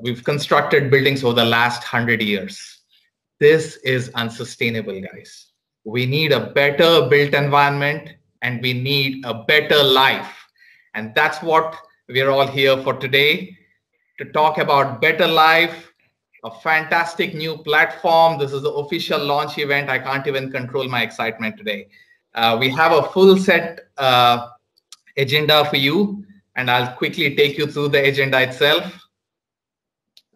we've constructed buildings over the last 100 years. This is unsustainable, guys. We need a better built environment and we need a better life. And that's what we're all here for today, to talk about BtrLyf, a fantastic new platform. This is the official launch event. I can't even control my excitement today. We have a full set agenda for you, and I'll quickly take you through the agenda itself.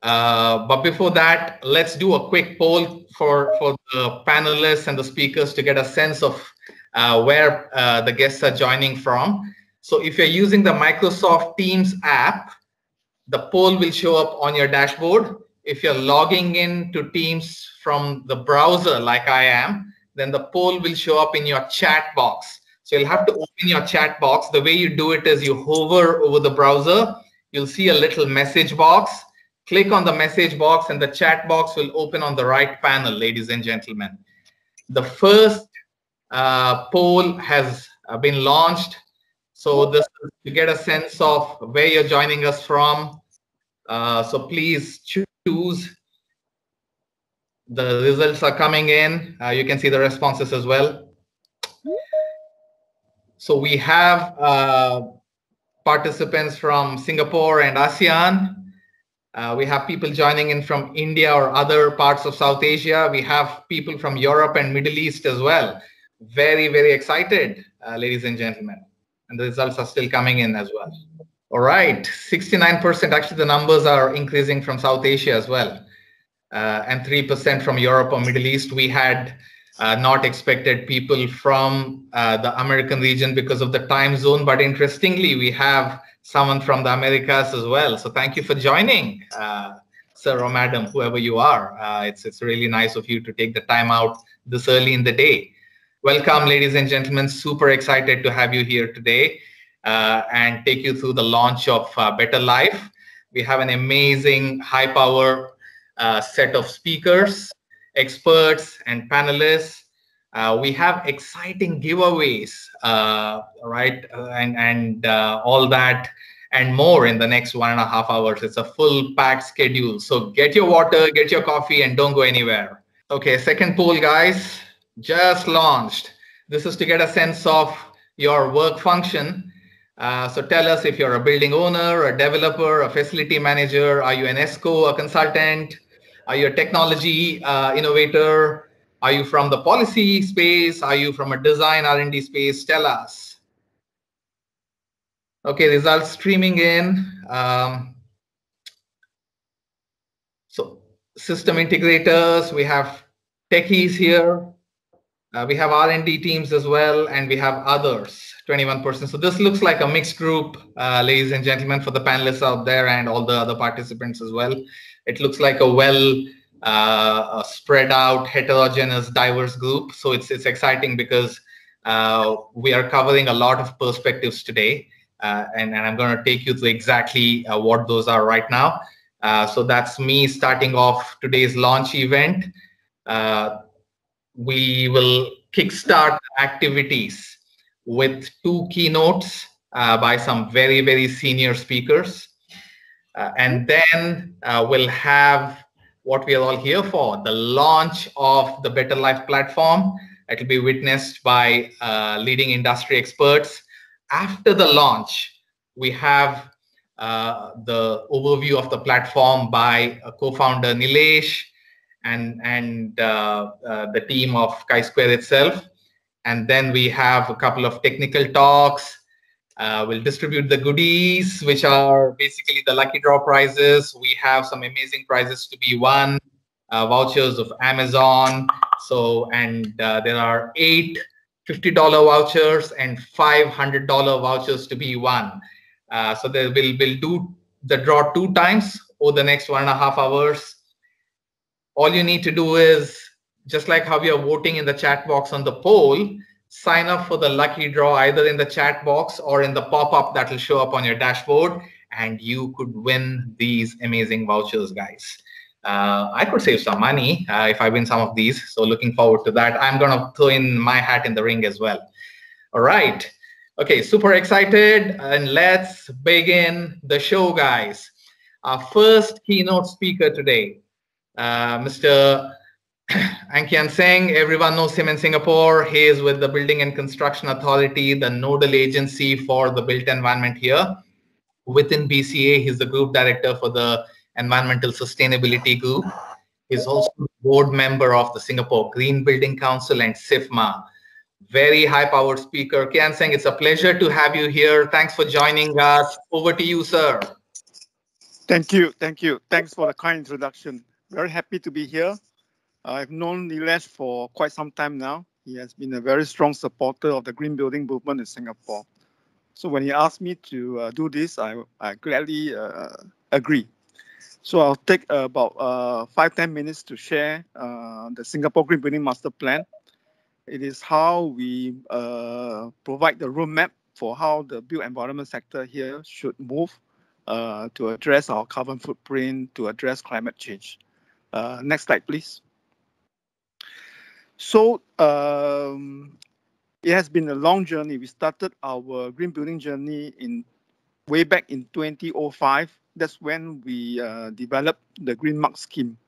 But before that, let's do a quick poll for the panelists and the speakers to get a sense of where the guests are joining from. So if you're using the Microsoft Teams app, the poll will show up on your dashboard. If you're logging in to Teams from the browser like I am, then the poll will show up in your chat box. So you'll have to open your chat box. The way you do it is you hover over the browser. You'll see a little message box. Click on the message box and the chat box will open on the right panel, ladies and gentlemen. The first poll has been launched. So this is to get a sense of where you're joining us from. So please choose. The results are coming in. You can see the responses as well. So we have participants from Singapore and ASEAN. We have people joining in from India or other parts of South Asia. We have people from Europe and Middle East as well. Very, very excited, ladies and gentlemen. And the results are still coming in as well. All right, 69%. Actually, the numbers are increasing from South Asia as well. And 3% from Europe or Middle East. We had not expected people from the American region because of the time zone. But interestingly, we have someone from the Americas as well. So thank you for joining, sir or madam, whoever you are. It's really nice of you to take the time out this early in the day. Welcome, ladies and gentlemen. Super excited to have you here today and take you through the launch of BtrLyf. We have an amazing high power set of speakers, experts, and panelists. We have exciting giveaways, right, and all that and more in the next 1.5 hours. It's a full packed schedule. So get your water, get your coffee, and don't go anywhere. Okay, second poll, guys, just launched. This is to get a sense of your work function. So tell us if you're a building owner, a developer, a facility manager. Are you an ESCO, a consultant? Are you a technology innovator? Are you from the policy space? Are you from a design R&D space? Tell us. Okay, results streaming in. So system integrators, we have techies here. We have R&D teams as well, and we have others, 21%. So this looks like a mixed group, ladies and gentlemen, for the panelists out there and all the other participants as well. It looks like a well spread out, heterogeneous, diverse group. So it's exciting because we are covering a lot of perspectives today. And I'm going to take you through exactly what those are right now. So that's me starting off today's launch event. We will kickstart activities with 2 keynotes by some very, very senior speakers. And then we'll have what we are all here for, the launch of the BtrLyf platform. It will be witnessed by leading industry experts. After the launch, we have the overview of the platform by a co-founder Nilesh and the team of Chi-Square itself. And then we have a couple of technical talks. We'll distribute the goodies, which are basically the lucky draw prizes. We have some amazing prizes to be won, vouchers of Amazon. So, and there are 8 $50 vouchers and $500 vouchers to be won. So we'll do the draw 2 times over the next 1.5 hours. All you need to do is, just like how we are voting in the chat box on the poll, sign up for the lucky draw either in the chat box or in the pop-up that will show up on your dashboard, and you could win these amazing vouchers, guys. I could save some money if I win some of these. So looking forward to that. I'm going to throw in my hat in the ring as well. All right. Okay, super excited. And let's begin the show, guys. Our first keynote speaker today, Mr. Ankian Singh. Everyone knows him in Singapore. He is with the Building and Construction Authority, the nodal agency for the built environment here. Within BCA, he's the group director for the Environmental Sustainability Group. He's also board member of the Singapore Green Building Council and SIFMA. Very high-powered speaker. Kian Singh, it's a pleasure to have you here. Thanks for joining us. Over to you, sir. Thank you. Thank you. Thanks for the kind introduction. Very happy to be here. I've known Nilesh for quite some time now. He has been a very strong supporter of the green building movement in Singapore. So when he asked me to do this, I gladly agree. So I'll take about 5-10 minutes to share the Singapore Green Building Master Plan. It is how we provide the roadmap for how the built environment sector here should move to address our carbon footprint, to address climate change. Next slide, please. So it has been a long journey. We started our green building journey way back in 2005. That's when we developed the Green Mark scheme.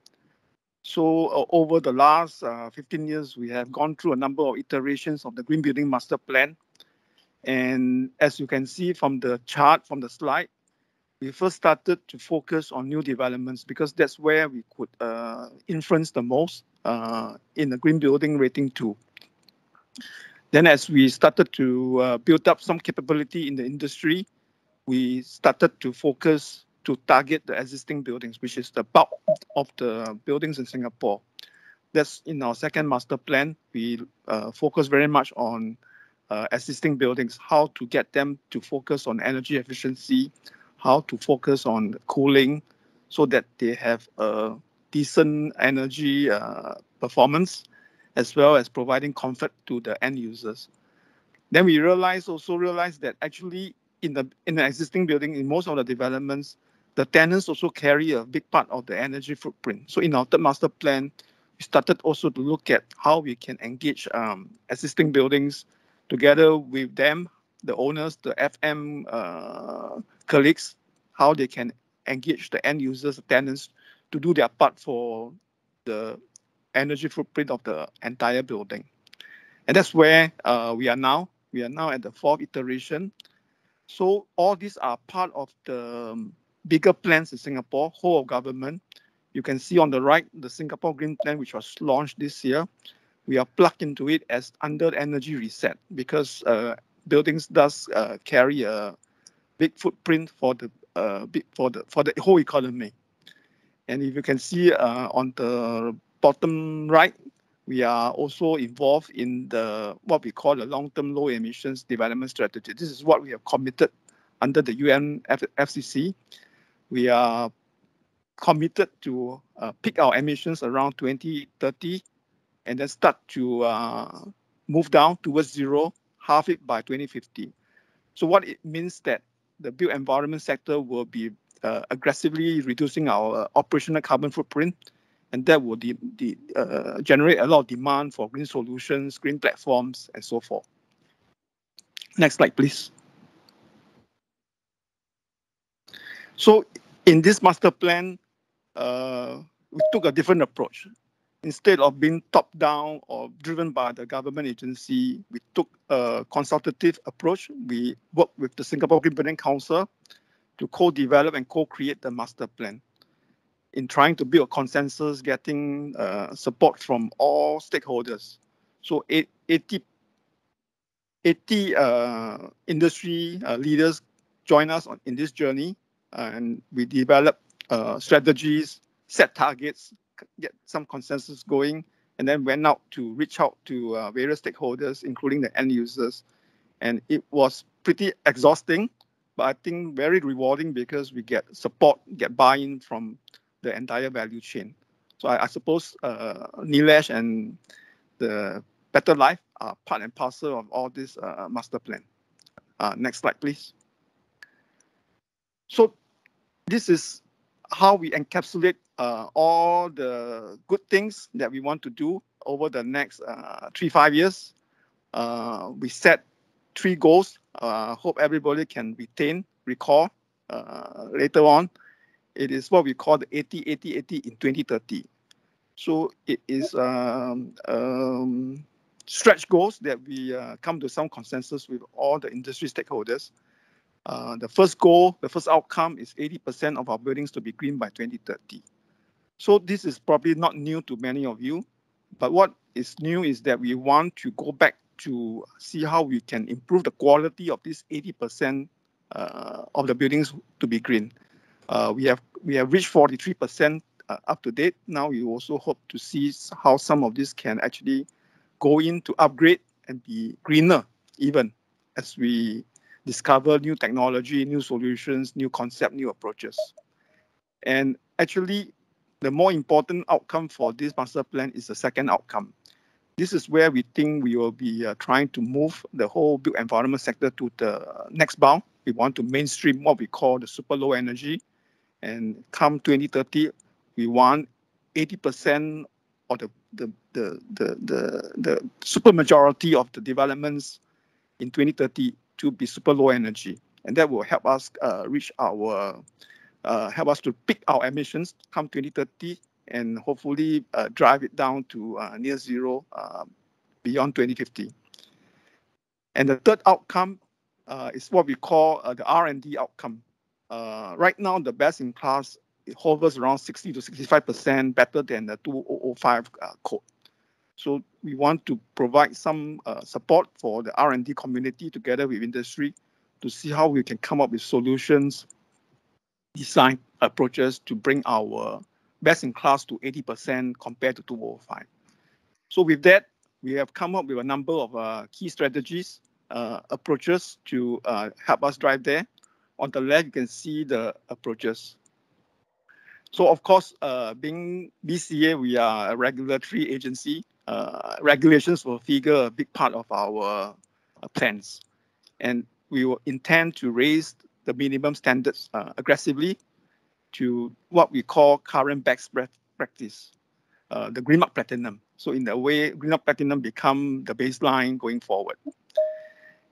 So over the last 15 years, we have gone through a number of iterations of the Green Building Master Plan. And as you can see from the chart, from the slide, we first started to focus on new developments because that's where we could influence the most in the Green Building Rating 2. Then as we started to build up some capability in the industry, we started to focus to target the existing buildings, which is the bulk of the buildings in Singapore. That's in our second master plan. We focus very much on existing buildings, how to get them to focus on energy efficiency, how to focus on cooling so that they have a decent energy performance, as well as providing comfort to the end users. Then we also realized that actually in the existing building, in most of the developments, the tenants also carry a big part of the energy footprint. So in our third master plan, we started also to look at how we can engage existing buildings together with them, the owners, the FM colleagues, how they can engage the end users, the tenants, to do their part for the energy footprint of the entire building. And that's where we are now. We are now at the fourth iteration. So all these are part of the bigger plans in Singapore, whole of government. You can see on the right, the Singapore Green Plan, which was launched this year. We are plugged into it as under energy reset because buildings does carry a big footprint for the whole economy. And if you can see on the bottom right, we are also involved in what we call the long-term low emissions development strategy. This is what we have committed under the UN FCC. We are committed to peak our emissions around 2030 and then start to move down towards zero, half it by 2050. So what it means that the built environment sector will be aggressively reducing our operational carbon footprint, and that will generate a lot of demand for green solutions, green platforms, and so forth. Next slide, please. So in this master plan, we took a different approach. Instead of being top-down or driven by the government agency, we took a consultative approach. We worked with the Singapore Green Building Council to co-develop and co-create the master plan in trying to build a consensus, getting support from all stakeholders. So 80 industry leaders join us in this journey, and we develop strategies, set targets, get some consensus going, and then went out to reach out to various stakeholders, including the end users. And it was pretty exhausting, but I think very rewarding because we get support, get buy-in from the entire value chain. So I suppose Nilesh and the BtrLyf are part and parcel of all this master plan. Next slide, please. So this is how we encapsulate all the good things that we want to do over the next 3-5 years. We set 3 goals. Hope everybody can recall later on. It is what we call the 80-80-80 in 2030. So it is stretch goals that we come to some consensus with all the industry stakeholders. The first goal, the first outcome is 80% of our buildings to be green by 2030. So this is probably not new to many of you, but what is new is that we want to go back to see how we can improve the quality of this 80% of the buildings to be green. We have reached 43% up to date. Now we also hope to see how some of this can actually go in to upgrade and be greener even as we discover new technology, new solutions, new concept, new approaches. And actually, the more important outcome for this master plan is the second outcome. This is where we think we will be trying to move the whole built environment sector to the next bound. We want to mainstream what we call the super low energy. And come 2030, we want 80% of the super majority of the developments in 2030 to be super low energy. And that will help us reach our help us to pick our emissions come 2030 and hopefully drive it down to near zero beyond 2050. And the third outcome is what we call the R&D outcome. Right now, the best in class, it hovers around 60 to 65% better than the 2005 code. So we want to provide some support for the R&D community together with industry to see how we can come up with solutions, design approaches to bring our best in class to 80% compared to 2005. So with that, we have come up with a number of key strategies, approaches to help us drive there. On the left, you can see the approaches. So of course, being BCA, we are a regulatory agency. Regulations will figure a big part of our plans. And we will intend to raise the minimum standards aggressively to what we call current best practice, the Green Mark Platinum. So in a way, Green Mark Platinum become the baseline going forward.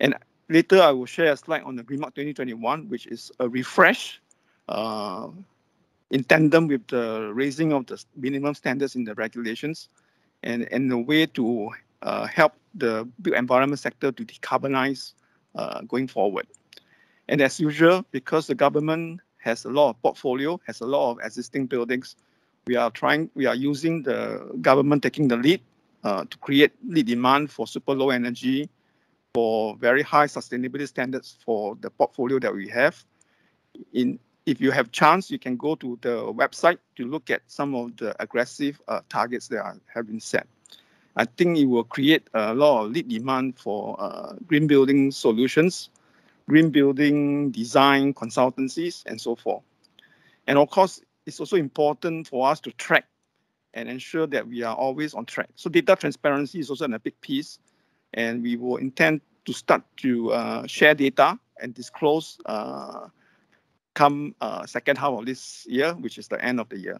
And later, I will share a slide on the Green Mark 2021, which is a refresh in tandem with the raising of the minimum standards in the regulations and in a way to help the built environment sector to decarbonize going forward. And as usual, because the government has a lot of portfolio, has a lot of existing buildings, we are using the government taking the lead to create lead demand for super low energy, for very high sustainability standards for the portfolio that we have. If you have chance, you can go to the website to look at some of the aggressive targets that have been set. I think it will create a lot of lead demand for green building solutions, green building design consultancies, and so forth. And of course, it's also important for us to track and ensure that we are always on track. So data transparency is also a big piece, and we will intend to start to share data and disclose come second half of this year, which is the end of the year.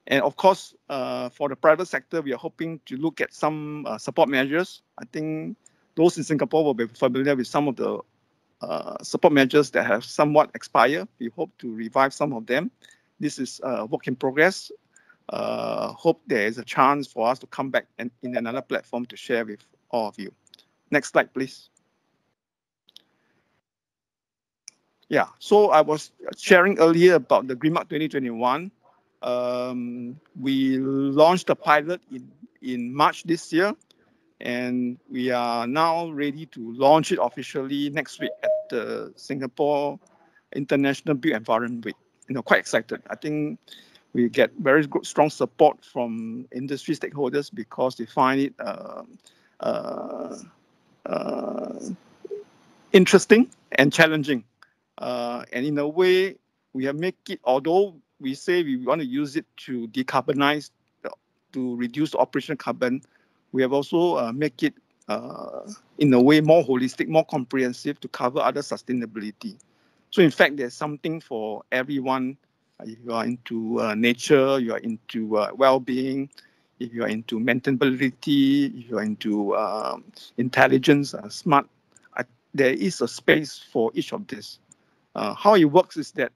And of course, for the private sector, we are hoping to look at some support measures. I think those in Singapore will be familiar with some of the support measures that have somewhat expired. We hope to revive some of them. This is a work in progress. Hope there is a chance for us to come back in another platform to share with all of you. Next slide, please. Yeah, so I was sharing earlier about the Green Mark 2021. We launched a pilot in March this year, and we are now ready to launch it officially next week at the Singapore International Built Environment Week. Quite excited. I think we get very good, strong support from industry stakeholders because they find it interesting and challenging. And in a way, we have made it, although we say we want to use it to decarbonize, to reduce the operational carbon, we have also make it in a way more holistic, more comprehensive to cover other sustainability. So in fact, there's something for everyone. If you are into nature, you are into well-being, if you are into maintainability, if you are into intelligence, smart, there is a space for each of this. How it works is that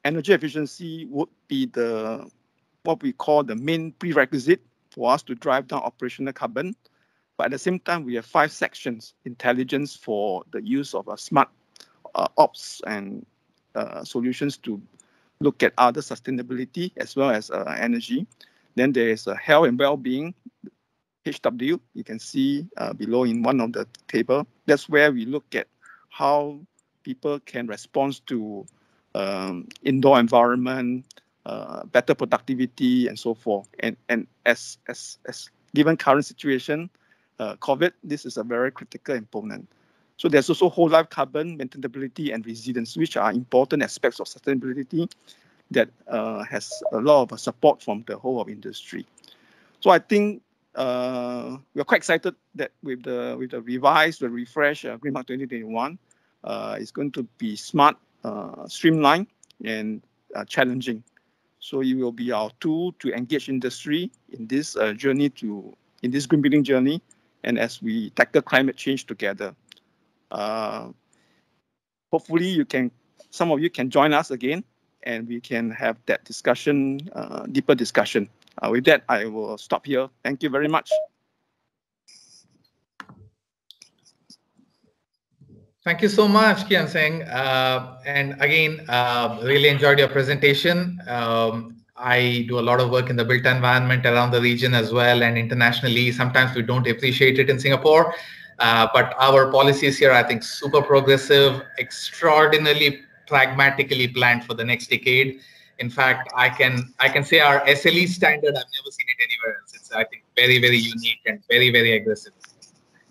energy efficiency would be what we call the main prerequisite for us to drive down operational carbon. But at the same time, we have 5 sections: intelligence for the use of smart ops and solutions to look at other sustainability as well as energy. Then there is health and well-being, HW. You can see below in one of the table. That's where we look at how people can respond to indoor environment, better productivity, and so forth. And as given current situation, COVID, this is a very critical component. So there's also whole life carbon, maintainability, and resilience, which are important aspects of sustainability that has a lot of support from the whole of industry. So I think we're quite excited that with the revised, the refresh Green Mark 2021, it's going to be smart, streamlined, and challenging. So it will be our tool to engage industry in this journey in this green building journey, and as we tackle climate change together. Hopefully some of you can join us again, and we can have that discussion, deeper discussion. With that, I will stop here. Thank you very much. Thank you so much, Kian Singh. And again, really enjoyed your presentation. I do a lot of work in the built environment around the region as well, and internationally. Sometimes we don't appreciate it in Singapore, but our policies here, I think, super progressive, extraordinarily pragmatically planned for the next decade. In fact, I can say our SLE standard, I've never seen it anywhere else. It's, I think, very, very unique and very, very aggressive.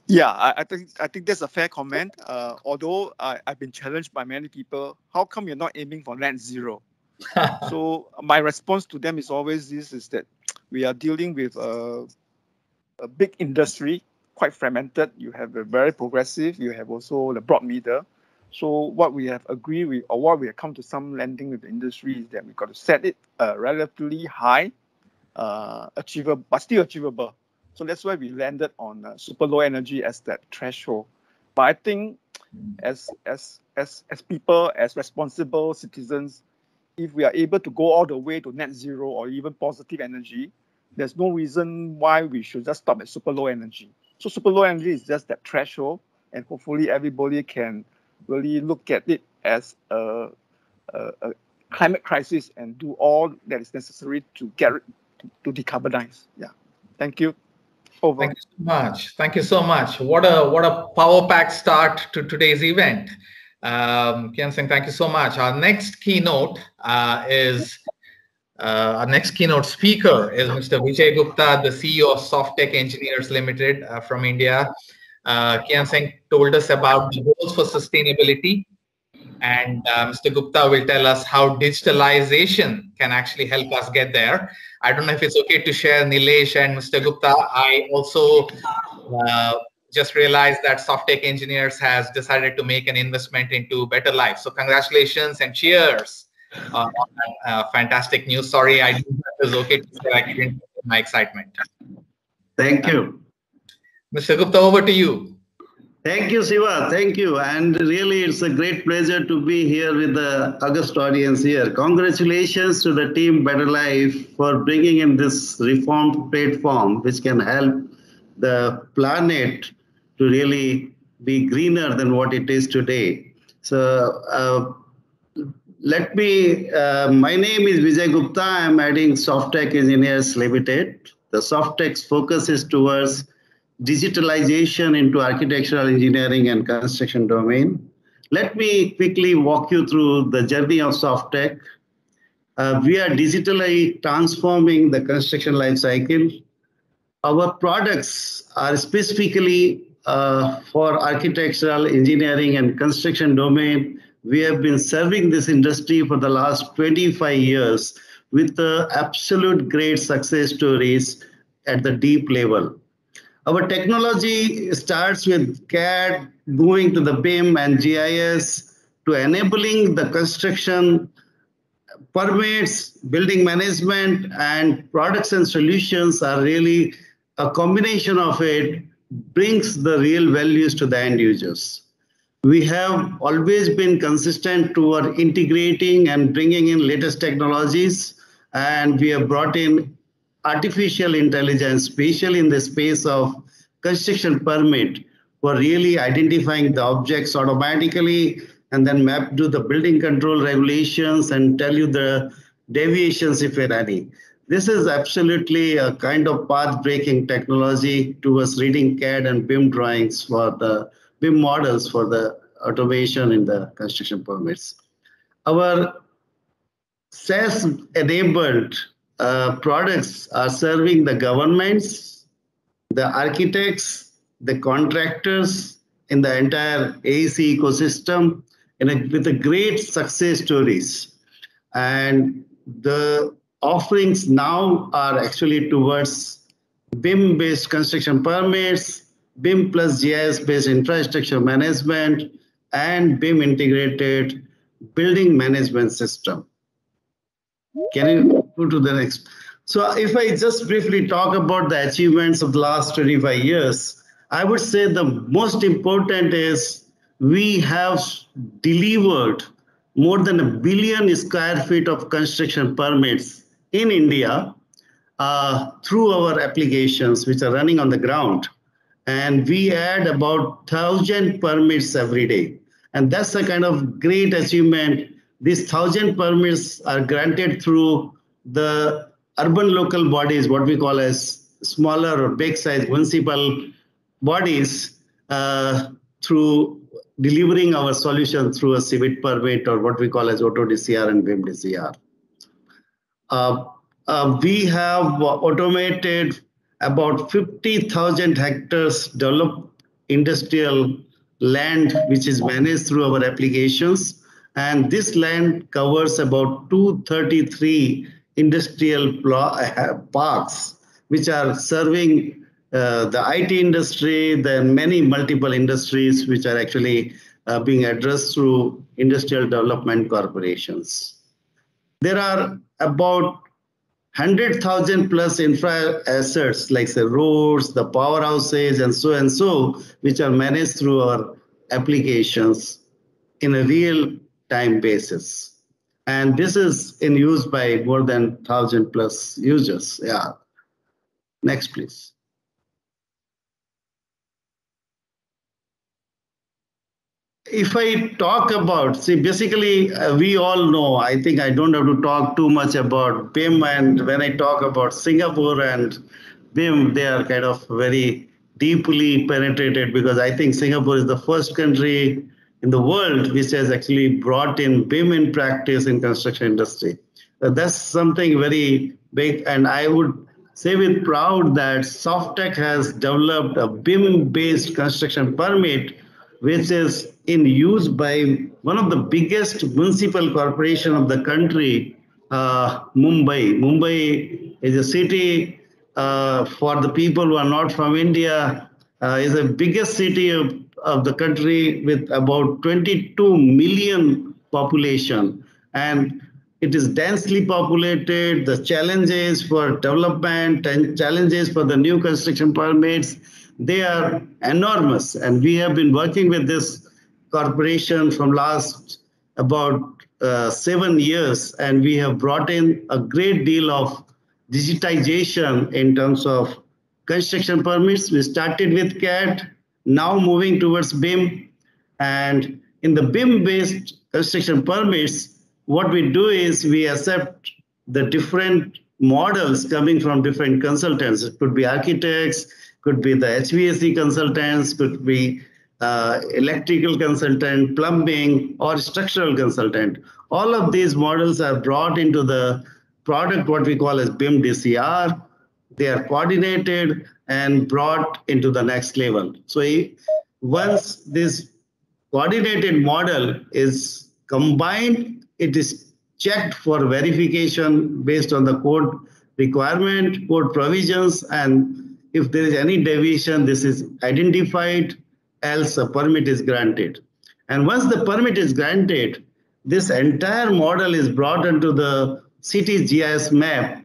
Yeah, I think that's a fair comment. Although I've been challenged by many people, how come you're not aiming for net zero? So my response to them is always this: is that we are dealing with a big industry, quite fragmented. You have a very progressive. You have also the broad middle. So what we have agreed with, or what we have come to some landing with the industry, is that we've got to set it relatively high, achievable, but still achievable. So that's why we landed on super low energy as that threshold. But I think as people, as responsible citizens, if we are able to go all the way to net zero or even positive energy, there's no reason why we should just stop at super low energy. So super low energy is just that threshold, and hopefully everybody can really look at it as a climate crisis and do all that is necessary to get to decarbonize. Yeah, thank you. Over. Thank you so much. Thank you so much. What a power-packed start to today's event. Kian Singh, thank you so much. Our next keynote our next keynote speaker is Mr. Vijay Gupta, the CEO of Softtech Engineers Limited from India. Kian Singh told us about the goals for sustainability, and Mr. Gupta will tell us how digitalization can actually help us get there. I don't know if it's okay to share, Nilesh and Mr. Gupta. I also just realized that Softtech Engineers has decided to make an investment into BtrLyf. So congratulations and cheers on that fantastic news. Sorry, I didn't know it was okay to share. I couldn't my excitement. Thank you. Mr. Gupta, over to you. Thank you, Siva. Thank you. And really, it's a great pleasure to be here with the august audience here. Congratulations to the team BtrLyf for bringing in this reformed platform, which can help the planet to really be greener than what it is today. So my name is Vijay Gupta. I'm heading Softtech Engineers Limited. The Softtech's focus is towards digitalization into architectural engineering and construction domain. Let me quickly walk you through the journey of Softtech. We are digitally transforming the construction life cycle. Our products are specifically for architectural engineering and construction domain. We have been serving this industry for the last 25 years with the absolute great success stories at the deep level. Our technology starts with CAD, moving to the BIM and GIS, to enabling the construction, permits, building management, and products and solutions are really a combination of it, brings the real values to the end users. We have always been consistent toward integrating and bringing in latest technologies, and we have brought in artificial intelligence, especially in the space of construction permit, for really identifying the objects automatically and then map to the building control regulations and tell you the deviations if there are any. This is absolutely a kind of path-breaking technology towards reading CAD and BIM drawings for the BIM models for the automation in the construction permits. Our SaaS-enabled products are serving the governments, the architects, the contractors in the entire AEC ecosystem with a great success stories. And the offerings now are actually towards BIM-based construction permits, BIM plus GIS-based infrastructure management, and BIM integrated building management system. Can you go to the next? So if I just briefly talk about the achievements of the last 25 years, I would say the most important is we have delivered more than 1 billion square feet of construction permits in India through our applications which are running on the ground. And we add about 1,000 permits every day. And that's a kind of great achievement. These 1,000 permits are granted through the urban local bodies, what we call as smaller or big size municipal bodies, through delivering our solution through a Sept permit or what we call as Auto DCR and BIM DCR. We have automated about 50,000 hectares developed industrial land, which is managed through our applications. And this land covers about 233 industrial parks, which are serving the IT industry, then many multiple industries, which are actually being addressed through industrial development corporations. There are about 100,000 plus infra assets like the roads, the powerhouses, and so, which are managed through our applications in a real-time basis. And this is in use by more than 1,000 plus users. Yeah. Next, please. If I talk about, basically, we all know, I think I don't have to talk too much about BIM. And when I talk about Singapore and BIM, they are kind of very deeply penetrated because I think Singapore is the first country in the world which has actually brought in BIM in practice in construction industry. That's something very big. And I would say with proud that Softtech has developed a BIM-based construction permit, which is in use by one of the biggest municipal corporation of the country, Mumbai. Mumbai is a city for the people who are not from India, is the biggest city of the country with about 22 million population. And it is densely populated. The challenges for development and challenges for the new construction permits, they are enormous. And we have been working with this corporation from last about 7 years, and we have brought in a great deal of digitization in terms of construction permits. We started with CAD, now moving towards BIM. And in the BIM-based construction permits, what we do is we accept the different models coming from different consultants. It could be architects, could be the HVAC consultants, could be electrical consultant, plumbing, or structural consultant. All of these models are brought into the product, what we call as BIM DCR. They are coordinated and brought into the next level. So once this coordinated model is combined, it is checked for verification based on the code requirement, code provisions, and if there is any deviation, this is identified, else a permit is granted. And once the permit is granted, this entire model is brought into the city GIS map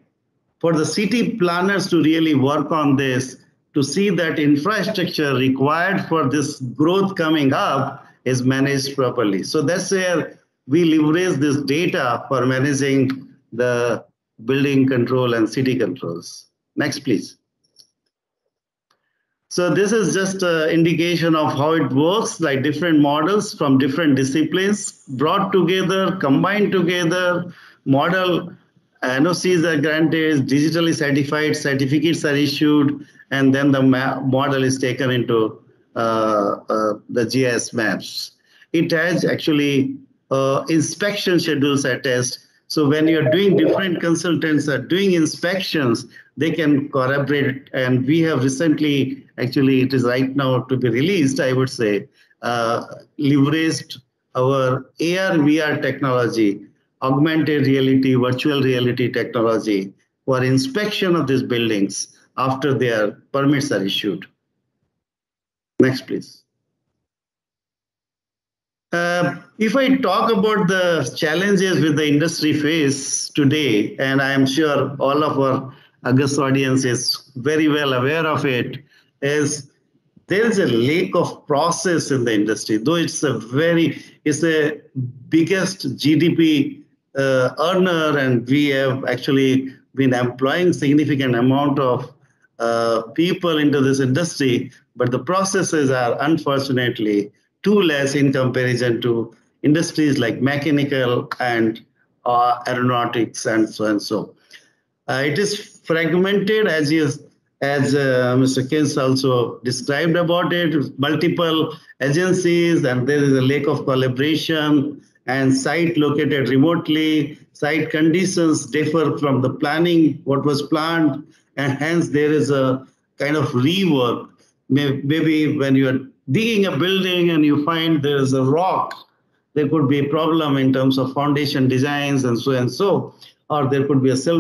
for the city planners to really work on this, to see that infrastructure required for this growth coming up is managed properly. So that's where we leverage this data for managing the building control and city controls. Next, please. So this is just an indication of how it works, like different models from different disciplines brought together, combined together, model NOCs are granted, digitally certified, certificates are issued, and then the model is taken into the GIS maps. It has actually inspection schedules attached. So when you're doing, different consultants are doing inspections, they can collaborate. And we have recently, actually it is right now to be released, I would say, leveraged our AR, VR technology, augmented reality, virtual reality technology for inspection of these buildings after their permits are issued. Next, please. If I talk about the challenges with the industry face today, and I am sure all of our August audience is very well aware of it, is there is a lack of process in the industry, though it's the biggest GDP earner, and we have actually been employing significant amount of people into this industry, but the processes are unfortunately too less in comparison to industries like mechanical and aeronautics and so and so. It is fragmented, as Mr. Kins also described about it, multiple agencies, and there is a lack of collaboration, and site located remotely, site conditions differ from the planning, what was planned, and hence there is a kind of rework. Maybe when you are digging a building and you find there is a rock, there could be a problem in terms of foundation designs and so, or there could be a some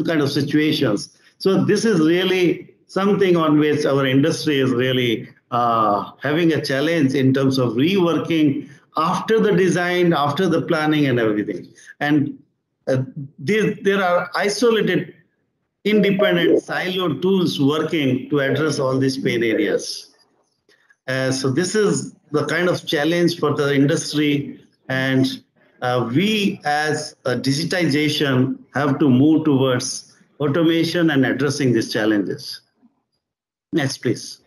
kind of situations. So this is really something on which our industry is really having a challenge in terms of reworking after the design, after the planning and everything. And there are isolated, independent, siloed tools working to address all these pain areas. So this is the kind of challenge for the industry, and we as a digitization have to move towards automation and addressing these challenges. Next, please.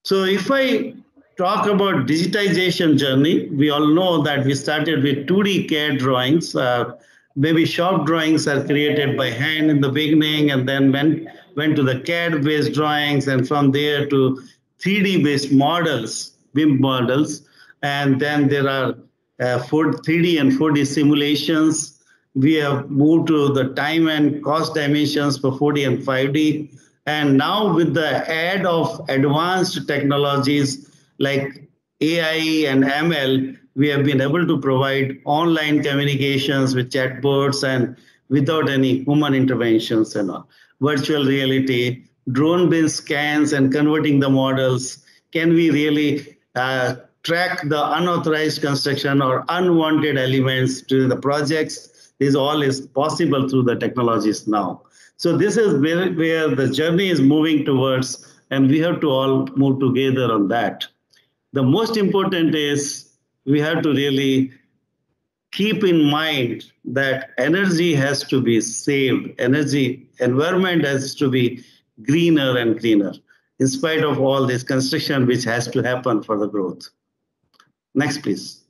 So if I talk about digitization journey, we all know that we started with 2D CAD drawings. Maybe shop drawings are created by hand in the beginning, and then went to the CAD-based drawings, and from there to 3D-based models, BIM models, and then there are 3D and 4D simulations. We have moved to the time and cost dimensions for 4D and 5D. And now with the add of advanced technologies like AI and ML, we have been able to provide online communications with chatbots and without any human interventions and all. Virtual reality, drone-based scans and converting the models. Can we really track the unauthorized construction or unwanted elements to the projects? This all is possible through the technologies now. So this is where the journey is moving towards, and we have to all move together on that. The most important is we have to really keep in mind that energy has to be saved. Energy, environment has to be greener and greener, in spite of all this construction which has to happen for the growth. Next, please.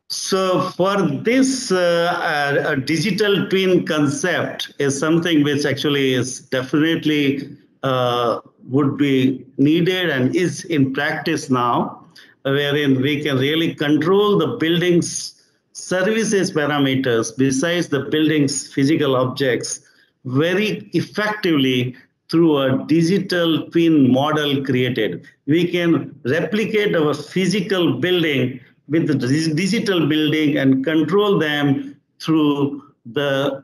So for this, a digital twin concept is something which actually is definitely would be needed and is in practice now, wherein we can really control the building's services parameters besides the building's physical objects very effectively through a digital twin model created. We can replicate our physical building with the digital building and control them through the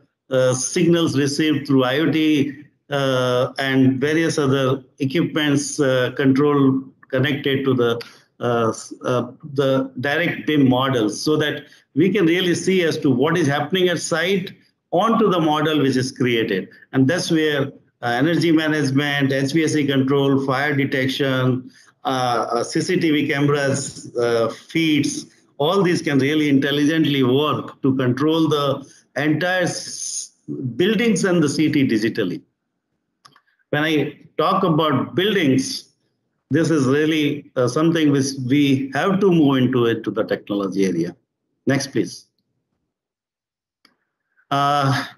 signals received through IoT and various other equipments control connected to the direct BIM models, so that we can really see as to what is happening at site onto the model which is created. And that's where energy management, HVAC control, fire detection, CCTV cameras, feeds, all these can really intelligently work to control the entire buildings and the city digitally. When I talk about buildings, this is really something which we have to move into the technology area. Next, please.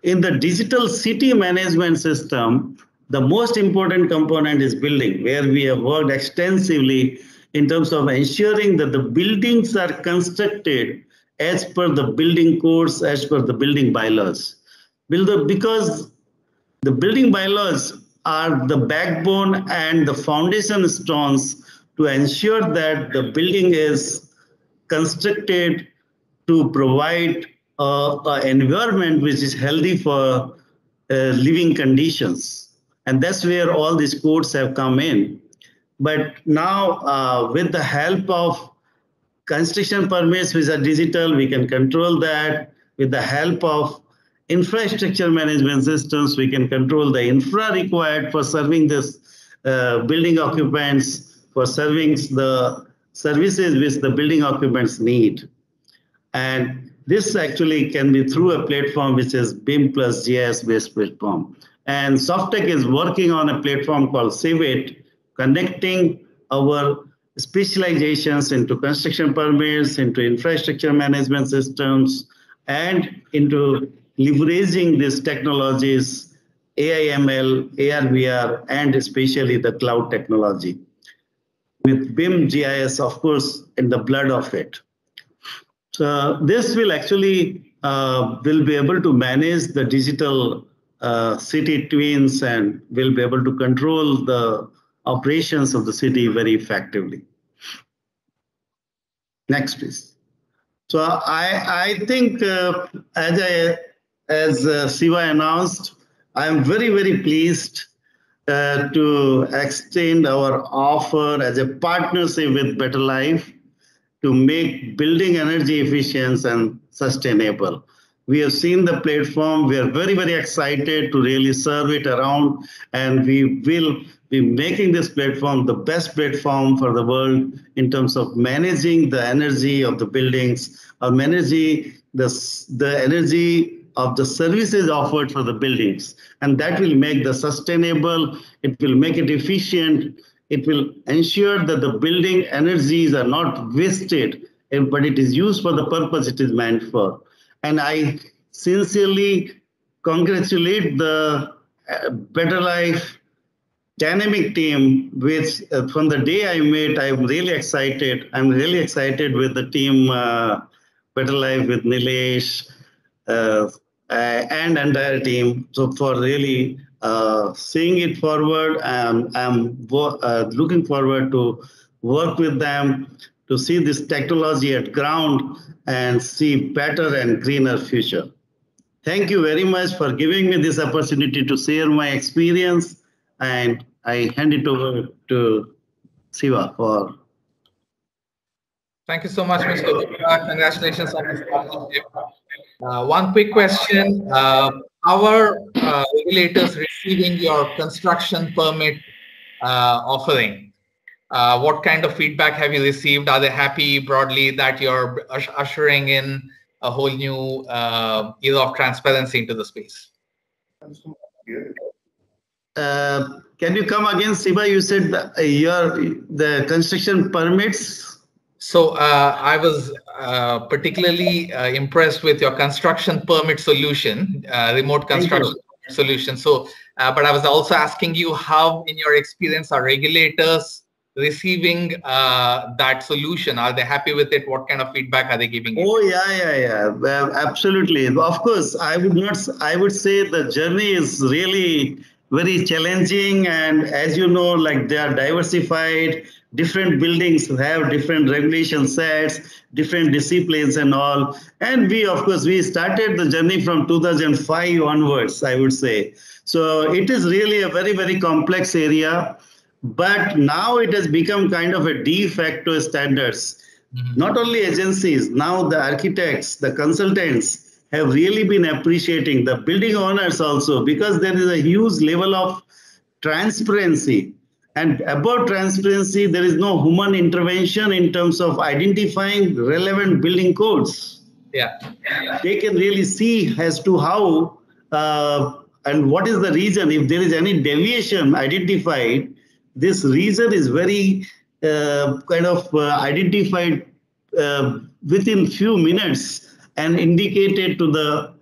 In the digital city management system, the most important component is building, where we have worked extensively in terms of ensuring that the buildings are constructed as per the building codes, as per the building bylaws. Because the building bylaws are the backbone and the foundation stones to ensure that the building is constructed to provide an environment which is healthy for living conditions. And that's where all these codes have come in. But now with the help of construction permits which are digital, we can control that. With the help of infrastructure management systems, we can control the infra required for serving this building occupants, for serving the services which the building occupants need. And this actually can be through a platform which is BIM plus GIS based platform. And Softtech is working on a platform called Sept, connecting our specializations into construction permits, into infrastructure management systems, and into leveraging these technologies, AI, ML, AR, VR, and especially the cloud technology. With BIM GIS, of course, in the blood of it. So this will actually will be able to manage the digital city twins and will be able to control the operations of the city very effectively. Next, please. So I think as Siva announced, I am very, very pleased to extend our offer as a partnership with BtrLyf to make building energy efficient and sustainable. We have seen the platform. We are very, very excited to really serve it around, and we will be making this platform the best platform for the world in terms of managing the energy of the buildings, or managing the energy of the services offered for the buildings. And that will make the sustainable, it will make it efficient, it will ensure that the building energies are not wasted, but it is used for the purpose it is meant for. And I sincerely congratulate the BtrLyf dynamic team, which from the day I met, I'm really excited. I'm really excited with the team BtrLyf, with Nilesh and entire team. So for really seeing it forward, I'm looking forward to work with them to see this technology at ground and see better and greener future. Thank you very much for giving me this opportunity to share my experience, and I hand it over to Siva for. Thank you so much, Mr. Gupta. Congratulations on this partnership. One quick question. How are regulators receiving your construction permit offering? What kind of feedback have you received? Are they happy broadly that you're ushering in a whole new era of transparency into the space? Can you come again, Siva? You said the construction permits. So I was particularly impressed with your construction permit solution, remote construction solution. So, but I was also asking you how, in your experience, are regulators receiving that solution? Are they happy with it? What kind of feedback are they giving you? Oh, yeah. Absolutely. Of course, I would say the journey is really very challenging. And as you know, like, they are diversified. Different buildings have different regulation sets, different disciplines and all. And we started the journey from 2005 onwards, I would say. So it is really a very, very complex area. But now it has become kind of a de facto standards. Not only agencies, now the architects, the consultants have really been appreciating, the building owners also, because there is a huge level of transparency. And about transparency, there is no human intervention in terms of identifying relevant building codes. Yeah. They can really see as to how and what is the reason. If there is any deviation identified, this reason is very identified within few minutes and indicated to the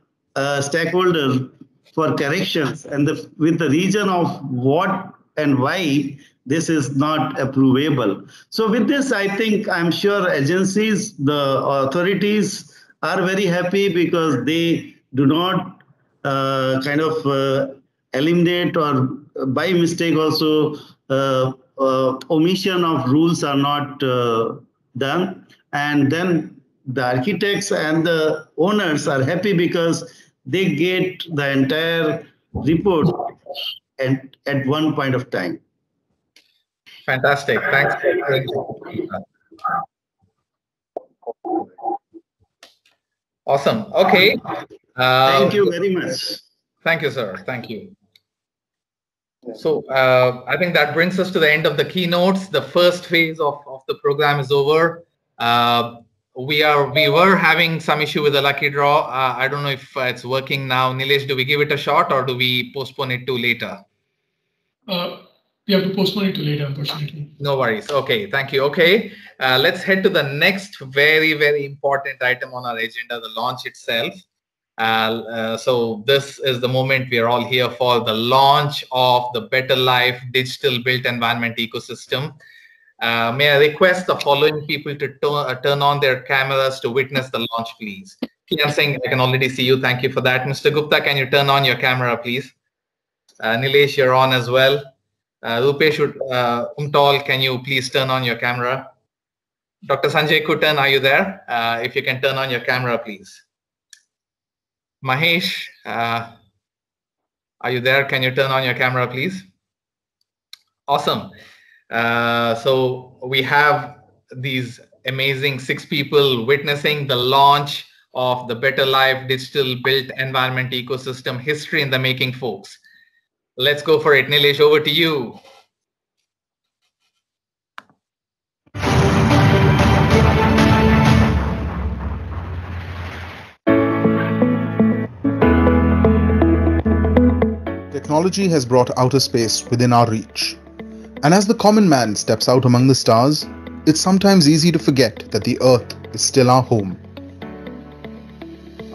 stakeholder for corrections, and with the reason of what and why this is not approvable. So with this, I think I'm sure agencies, the authorities are very happy because they do not eliminate or by mistake also omission of rules are not done. And then the architects and the owners are happy because they get the entire report at one point of time. Fantastic. Thanks. Awesome. Okay. Thank you very much. Thank you, sir. Thank you. So I think that brings us to the end of the keynotes. The first phase of the program is over. We were having some issue with the lucky draw. I don't know if it's working now. Nilesh, do we give it a shot or do we postpone it to later? We have to postpone it to later, unfortunately. No worries. Okay, thank you. Okay, let's head to the next very, very important item on our agenda, the launch itself. So this is the moment we are all here for, the launch of the BtrLyf digital built environment ecosystem. May I request the following people to turn on their cameras to witness the launch, please. Kian Singh, I can already see you. Thank you for that. Mr. Gupta, can you turn on your camera, please? Nilesh, you're on as well. Rupesh Umtol, can you please turn on your camera? Dr. Sanjay Kutan, are you there? If you can turn on your camera, please. Mahesh, are you there? Can you turn on your camera, please? Awesome. So we have these amazing 6 people witnessing the launch of the BtrLyf digital built environment ecosystem. History in the making, folks. Let's go for it. Nilesh, over to you. Technology has brought outer space within our reach. And as the common man steps out among the stars, it's sometimes easy to forget that the Earth is still our home.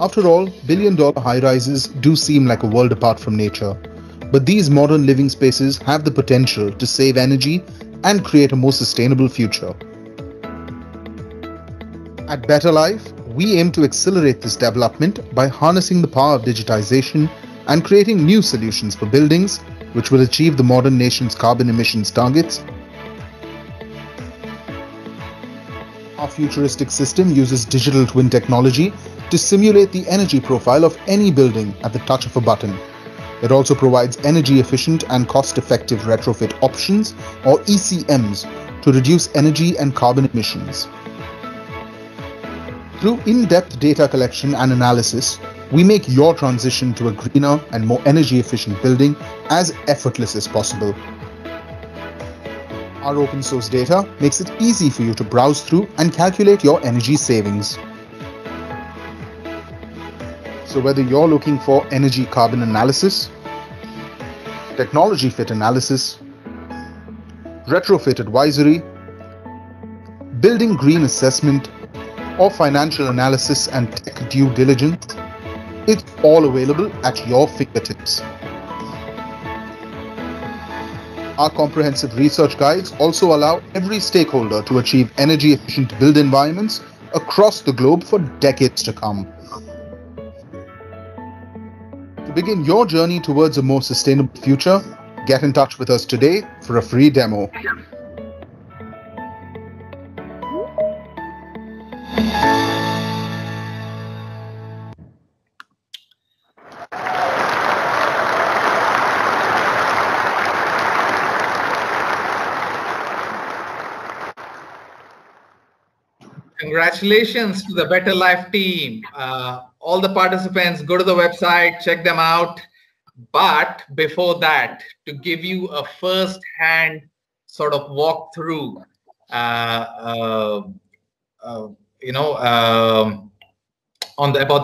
After all, billion-dollar high-rises do seem like a world apart from nature. But these modern living spaces have the potential to save energy and create a more sustainable future. At BtrLyf, we aim to accelerate this development by harnessing the power of digitization and creating new solutions for buildings which will achieve the modern nation's carbon emissions targets. Our futuristic system uses digital twin technology to simulate the energy profile of any building at the touch of a button. It also provides energy-efficient and cost-effective retrofit options, or ECMs, to reduce energy and carbon emissions. Through in-depth data collection and analysis, we make your transition to a greener and more energy-efficient building as effortless as possible. Our open-source data makes it easy for you to browse through and calculate your energy savings. So whether you're looking for energy carbon analysis, technology fit analysis, retrofit advisory, building green assessment, or financial analysis and tech due diligence, it's all available at your fingertips. Our comprehensive research guides also allow every stakeholder to achieve energy-efficient build environments across the globe for decades to come. To begin your journey towards a more sustainable future, get in touch with us today for a free demo. Congratulations to the BtrLyf team. All the participants, go to the website, check them out. But before that, to give you a first-hand sort of walk through, about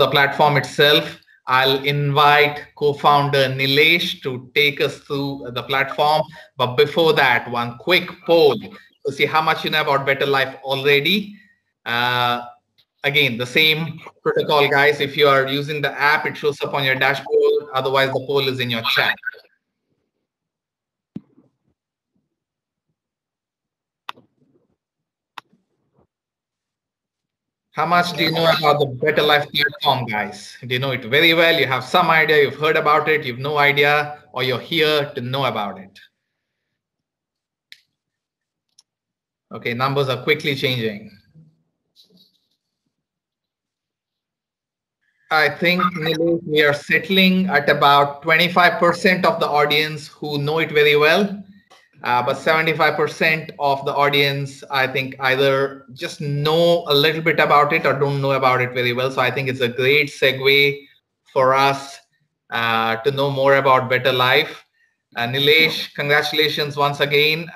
the platform itself. I'll invite co-founder Nilesh to take us through the platform. But before that, one quick poll to see how much you know about BtrLyf already. Again, the same protocol, guys. If you are using the app, it shows up on your dashboard. Otherwise, the poll is in your chat. How much do you know about the BtrLyf platform, guys? Do you know it very well? You have some idea, you've heard about it, you've no idea, or you're here to know about it? Okay, numbers are quickly changing. I think we are settling at about 25% of the audience who know it very well. But 75% of the audience, I think, either just know a little bit about it or don't know about it very well. So I think it's a great segue for us to know more about BtrLyf. Nilesh, congratulations once again.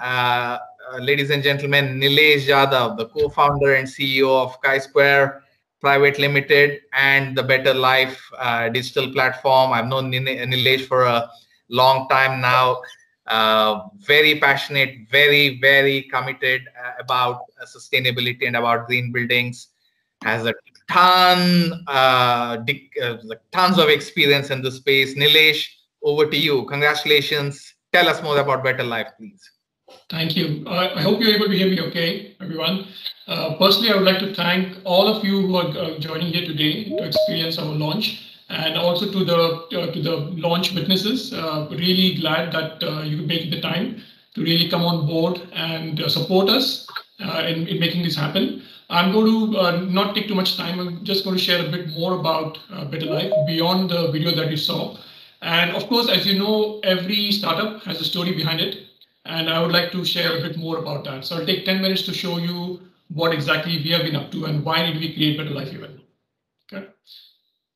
Ladies and gentlemen, Nilesh Yadav, the co-founder and CEO of Chi-Square Private Limited and the BtrLyf digital platform. I've known Nilesh for a long time now. Very passionate, very, very committed about sustainability and about green buildings. Has a tons of experience in this space. Nilesh, over to you. Congratulations. Tell us more about BtrLyf, please. Thank you. I hope you're able to hear me okay, everyone. Personally, I would like to thank all of you who are joining here today to experience our launch, and also to the launch witnesses. Really glad that you could make the time to really come on board and support us in making this happen. I'm going to not take too much time. I'm just going to share a bit more about BtrLyf beyond the video that you saw. And of course, as you know, every startup has a story behind it. And I would like to share a bit more about that. So I'll take 10 minutes to show you what exactly we have been up to and why did we create BtrLyf even. Okay.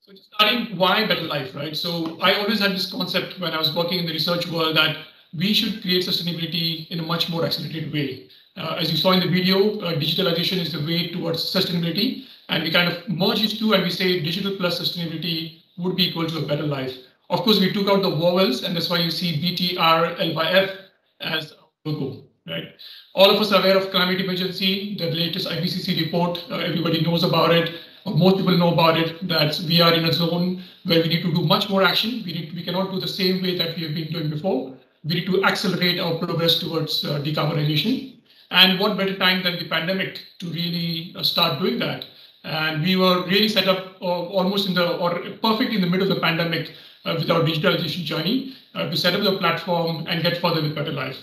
So starting, why BtrLyf, right? So I always had this concept when I was working in the research world that we should create sustainability in a much more accelerated way. As you saw in the video, digitalization is the way towards sustainability. And we kind of merge these two and we say digital plus sustainability would be equal to a better life. Of course, we took out the vowels, and that's why you see BtrLyf as a logo, right? All of us are aware of climate emergency, the latest IPCC report, everybody knows about it, or most people know about it, that we are in a zone where we need to do much more action. We cannot do the same way that we have been doing before. We need to accelerate our progress towards decarbonization. And what better time than the pandemic to really start doing that? And we were really set up almost perfect in the middle of the pandemic with our digitalization journey to set up the platform and get further with BtrLyf.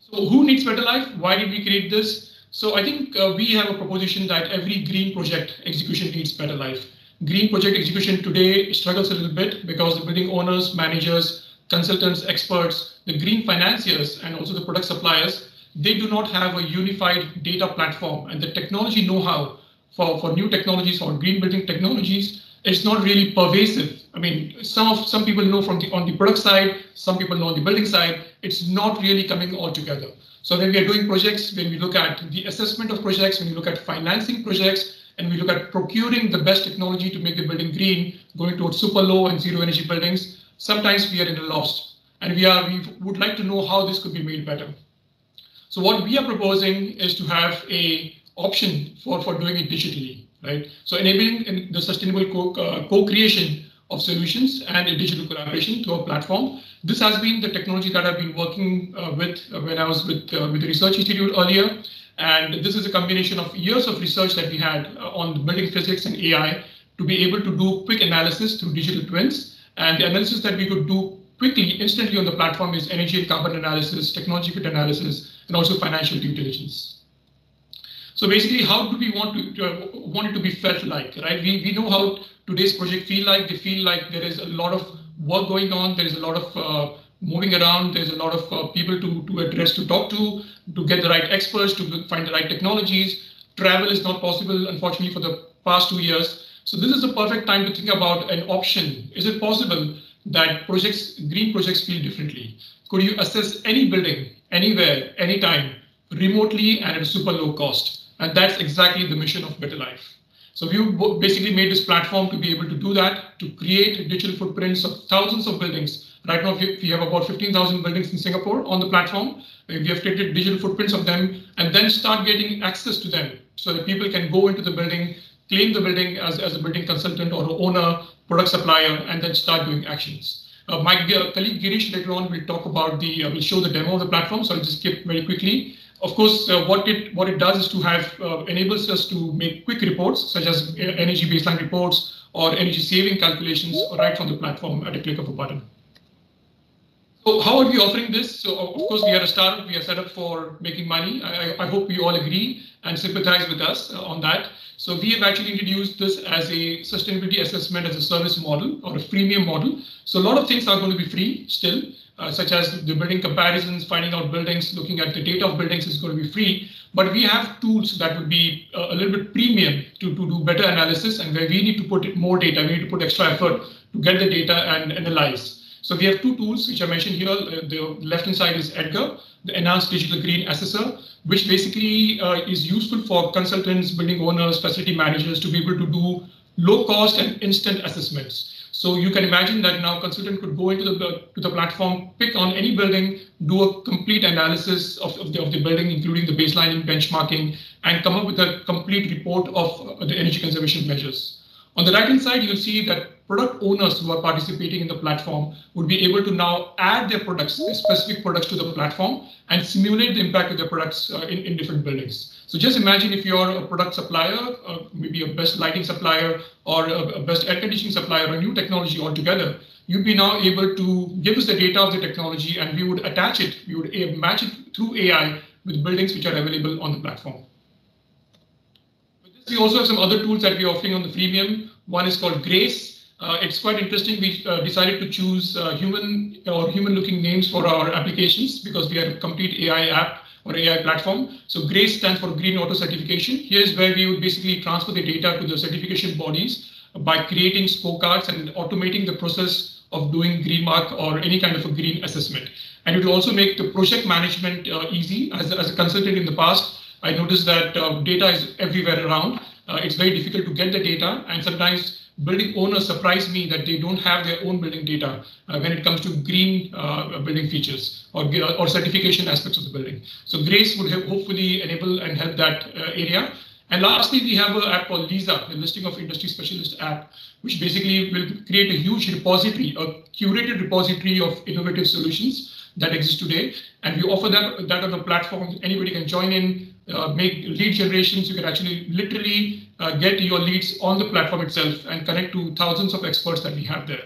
So who needs BtrLyf? Why did we create this? So I think we have a proposition that every green project execution needs BtrLyf. Green project execution today struggles a little bit because the building owners, managers, consultants, experts, the green financiers, and also the product suppliers, they do not have a unified data platform, and the technology know-how for new technologies, for green building technologies, it's not really pervasive. I mean, some people know on the product side, some people know on the building side. It's not really coming all together. So when we are doing projects, when we look at the assessment of projects, when we look at financing projects, and we look at procuring the best technology to make the building green, going towards super low and zero energy buildings, sometimes we are in a lost. And we would like to know how this could be made better. So what we are proposing is to have a option for doing it digitally, right? So enabling the sustainable co-creation of solutions and a digital collaboration to our platform. This has been the technology that I've been working with when I was with the Research Institute earlier. And this is a combination of years of research that we had on building physics and AI to be able to do quick analysis through digital twins. And the analysis that we could do quickly, instantly on the platform is energy and carbon analysis, technology fit analysis, and also financial due diligence. So basically, how do we want it to be felt like, right? We know how today's project feel like. They feel like there is a lot of work going on. There is a lot of moving around. There's a lot of people to address, to talk to get the right experts, to find the right technologies. Travel is not possible, unfortunately, for the past 2 years. So this is the perfect time to think about an option. Is it possible that green projects feel differently? Could you assess any building anywhere, anytime, remotely and at a super low cost. And that's exactly the mission of BtrLyf. So we basically made this platform to be able to do that, to create digital footprints of thousands of buildings. Right now, we have about 15,000 buildings in Singapore on the platform. We have created digital footprints of them and then start getting access to them so that people can go into the building, claim the building as a building consultant or owner, product supplier, and then start doing actions. My colleague Girish later on will talk about will show the demo of the platform, so I'll just skip very quickly. Of course, what it does is to have enables us to make quick reports such as energy baseline reports or energy saving calculations right from the platform at a click of a button. So how are we offering this? So of course we are a startup. We are set up for making money. I hope you all agree and sympathize with us on that. So we have actually introduced this as a sustainability assessment as a service model or a freemium model. So a lot of things are going to be free still. Such as the building comparisons, finding out buildings, looking at the data of buildings is going to be free. But we have tools that would be a little bit premium to do better analysis, and where we need to put more data, we need to put extra effort to get the data and analyze. So we have two tools which I mentioned here. The left-hand side is Edgar, the Enhanced Digital Green Assessor, which basically is useful for consultants, building owners, facility managers to be able to do low-cost and instant assessments. So you can imagine that now consultant could go into the platform, pick on any building, do a complete analysis of the building, including the baselining, benchmarking, and come up with a complete report of the energy conservation measures. On the right-hand side, you'll see that product owners who are participating in the platform would be able to now add their products, specific products to the platform and simulate the impact of their products in different buildings. So just imagine if you're a product supplier, maybe a best lighting supplier or a best air conditioning supplier or a new technology altogether, you'd be now able to give us the data of the technology and we would attach it, we would match it through AI with buildings which are available on the platform. With this, we also have some other tools that we're offering on the freemium. One is called Grace. It's quite interesting. We decided to choose human-looking names for our applications because we are a complete AI app or AI platform. So GRACE stands for Green Auto Certification. Here's where we would basically transfer the data to the certification bodies by creating scorecards and automating the process of doing green mark or any kind of a green assessment. And it will also make the project management easy. As a consultant in the past, I noticed that data is everywhere around. It's very difficult to get the data, and sometimes building owners surprise me that they don't have their own building data when it comes to green building features or certification aspects of the building. So Grace would hopefully enable and help that area. And lastly, we have an app called Lisa, the Listing of Industry Specialist app, which basically will create a huge repository, a curated repository of innovative solutions that exist today. And we offer that on the platform. Anybody can join in, make lead generations. You can actually literally get your leads on the platform itself and connect to thousands of experts that we have there.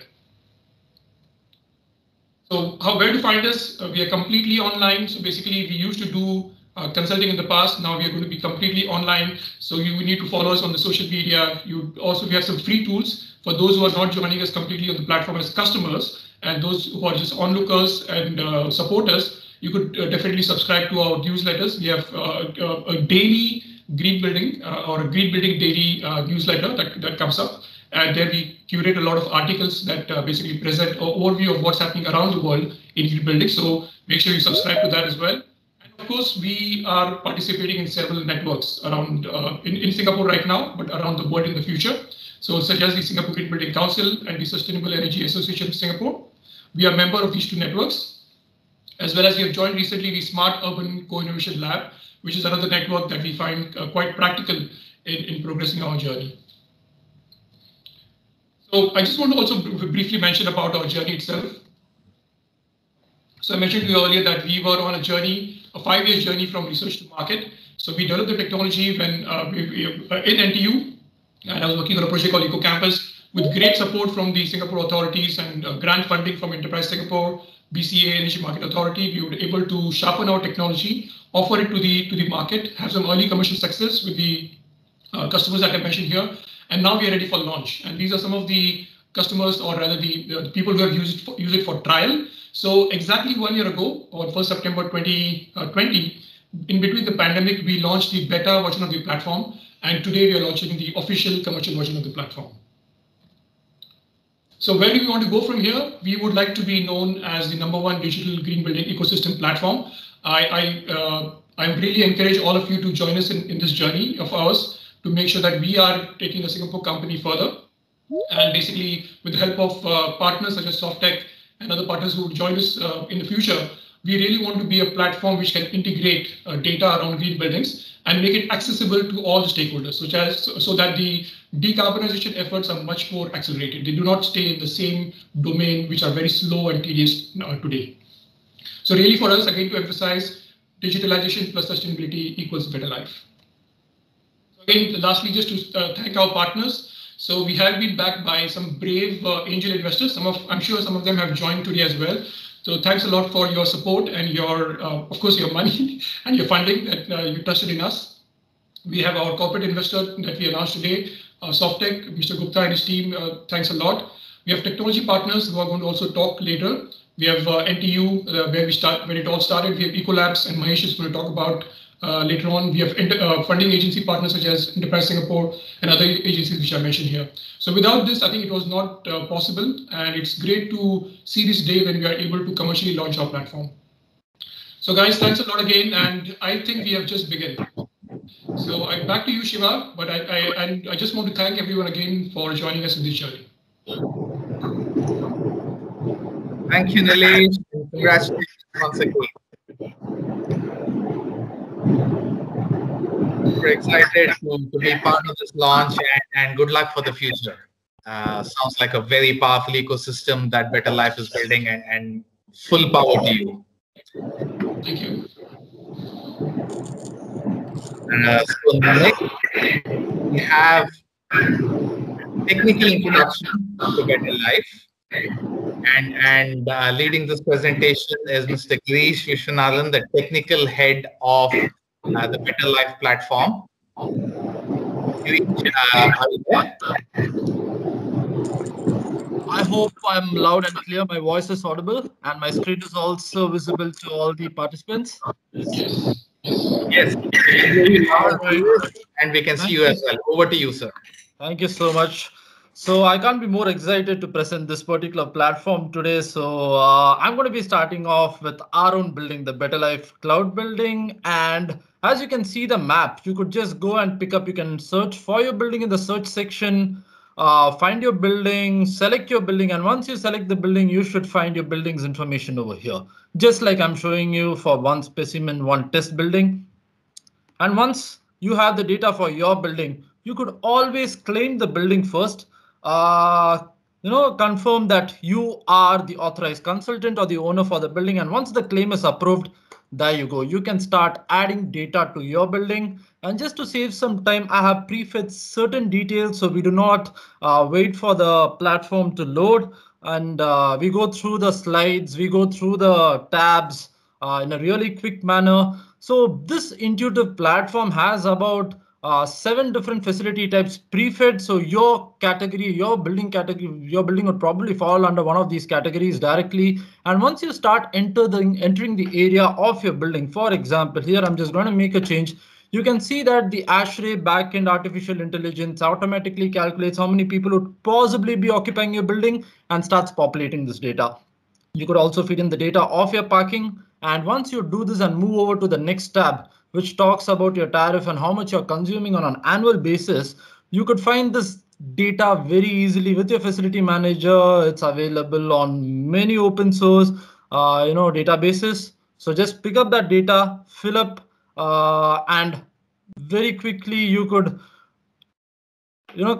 So where to find us? We are completely online. So basically, we used to do consulting in the past. Now we are going to be completely online. So you need to follow us on the social media. We have some free tools for those who are not joining us completely on the platform as customers, and those who are just onlookers and supporters. You could definitely subscribe to our newsletters. We have a daily green building or a green building daily newsletter that comes up. And there we curate a lot of articles that basically present an overview of what's happening around the world in green building. So make sure you subscribe to that as well. And of course, we are participating in several networks around in Singapore right now, but around the world in the future. So such as the Singapore Green Building Council and the Sustainable Energy Association of Singapore. We are a member of these two networks. As well as we have joined recently the Smart Urban Co-Innovation Lab, which is another network that we find quite practical in progressing our journey. So I just want to also briefly mention about our journey itself. So I mentioned to you earlier that we were on a journey, a 5-year journey from research to market. So we developed the technology when in NTU, and I was working on a project called Eco Campus with great support from the Singapore authorities and grant funding from Enterprise Singapore, BCA, Energy Market Authority. We were able to sharpen our technology, offer it to the market, have some early commercial success with the customers that I mentioned here, and now we are ready for launch. And these are some of the customers, or rather the people who have used it for trial. So exactly 1 year ago, on 1st September 2020, in between the pandemic, we launched the beta version of the platform, and today we are launching the official commercial version of the platform. So where do we want to go from here? We would like to be known as the #1 digital green building ecosystem platform. I really encourage all of you to join us in this journey of ours to make sure that we are taking the Singapore company further. And basically, with the help of partners such as Softtech and other partners who will join us in the future, we really want to be a platform which can integrate data around green buildings and make it accessible to all the stakeholders, so that the decarbonization efforts are much more accelerated. They do not stay in the same domain, which are very slow and tedious today. So really for us, again, to emphasize, digitalization plus sustainability equals better life. So again, lastly, just to thank our partners. So we have been backed by some brave angel investors. I'm sure some of them have joined today as well. So thanks a lot for your support and your, of course, your money and your funding that you trusted in us. We have our corporate investor that we announced today, Softtech, Mr. Gupta and his team. Thanks a lot. We have technology partners who are going to also talk later. We have NTU, where it all started. We have Ecolabs, and Mahesh is going to talk about later on. We have funding agency partners such as Enterprise Singapore and other agencies which I mentioned here. So without this, I think it was not possible, and it's great to see this day when we are able to commercially launch our platform. So guys, thanks a lot again, and I think we have just begun. So back to you, Shiva, but I just want to thank everyone again for joining us in this journey. Thank you, Nilesh. Congratulations once again. Super excited to be part of this launch, and good luck for the future. Sounds like a very powerful ecosystem that BtrLyf is building, and full power to you. Thank you. So next, we have technical introduction to BtrLyf. And leading this presentation is Mr. Girish Vishwanathan, the technical head of the BtrLyf platform. Girish, are you there? I hope I'm loud and clear. My voice is audible, and my screen is also visible to all the participants. Yes. And we can see you as well. Over to you, sir. Thank you so much. So I can't be more excited to present this particular platform today. So I'm going to be starting off with our own building, the BtrLyf cloud building. And as you can see the map, you could just go and pick up, you can search for your building in the search section, find your building, select your building. And once you select the building, you should find your building's information over here. Just like I'm showing you for one specimen, one test building. And once you have the data for your building, you could always claim the building first. Confirm that you are the authorized consultant or the owner for the building. And once the claim is approved, there you go. You can start adding data to your building. And just to save some time, I have prefetched certain details so we do not wait for the platform to load. And we go through the slides, we go through the tabs in a really quick manner. So this intuitive platform has about 7 different facility types prefed. So your category, your building would probably fall under one of these categories directly. And once you start entering the area of your building, for example, here I'm just going to make a change. You can see that the ASHRAE backend artificial intelligence automatically calculates how many people would possibly be occupying your building and starts populating this data. You could also feed in the data of your parking. And once you do this and move over to the next tab, which talks about your tariff and how much you're consuming on an annual basis, you could find this data very easily with your facility manager. It's available on many open source databases. So just pick up that data, fill up, and very quickly you could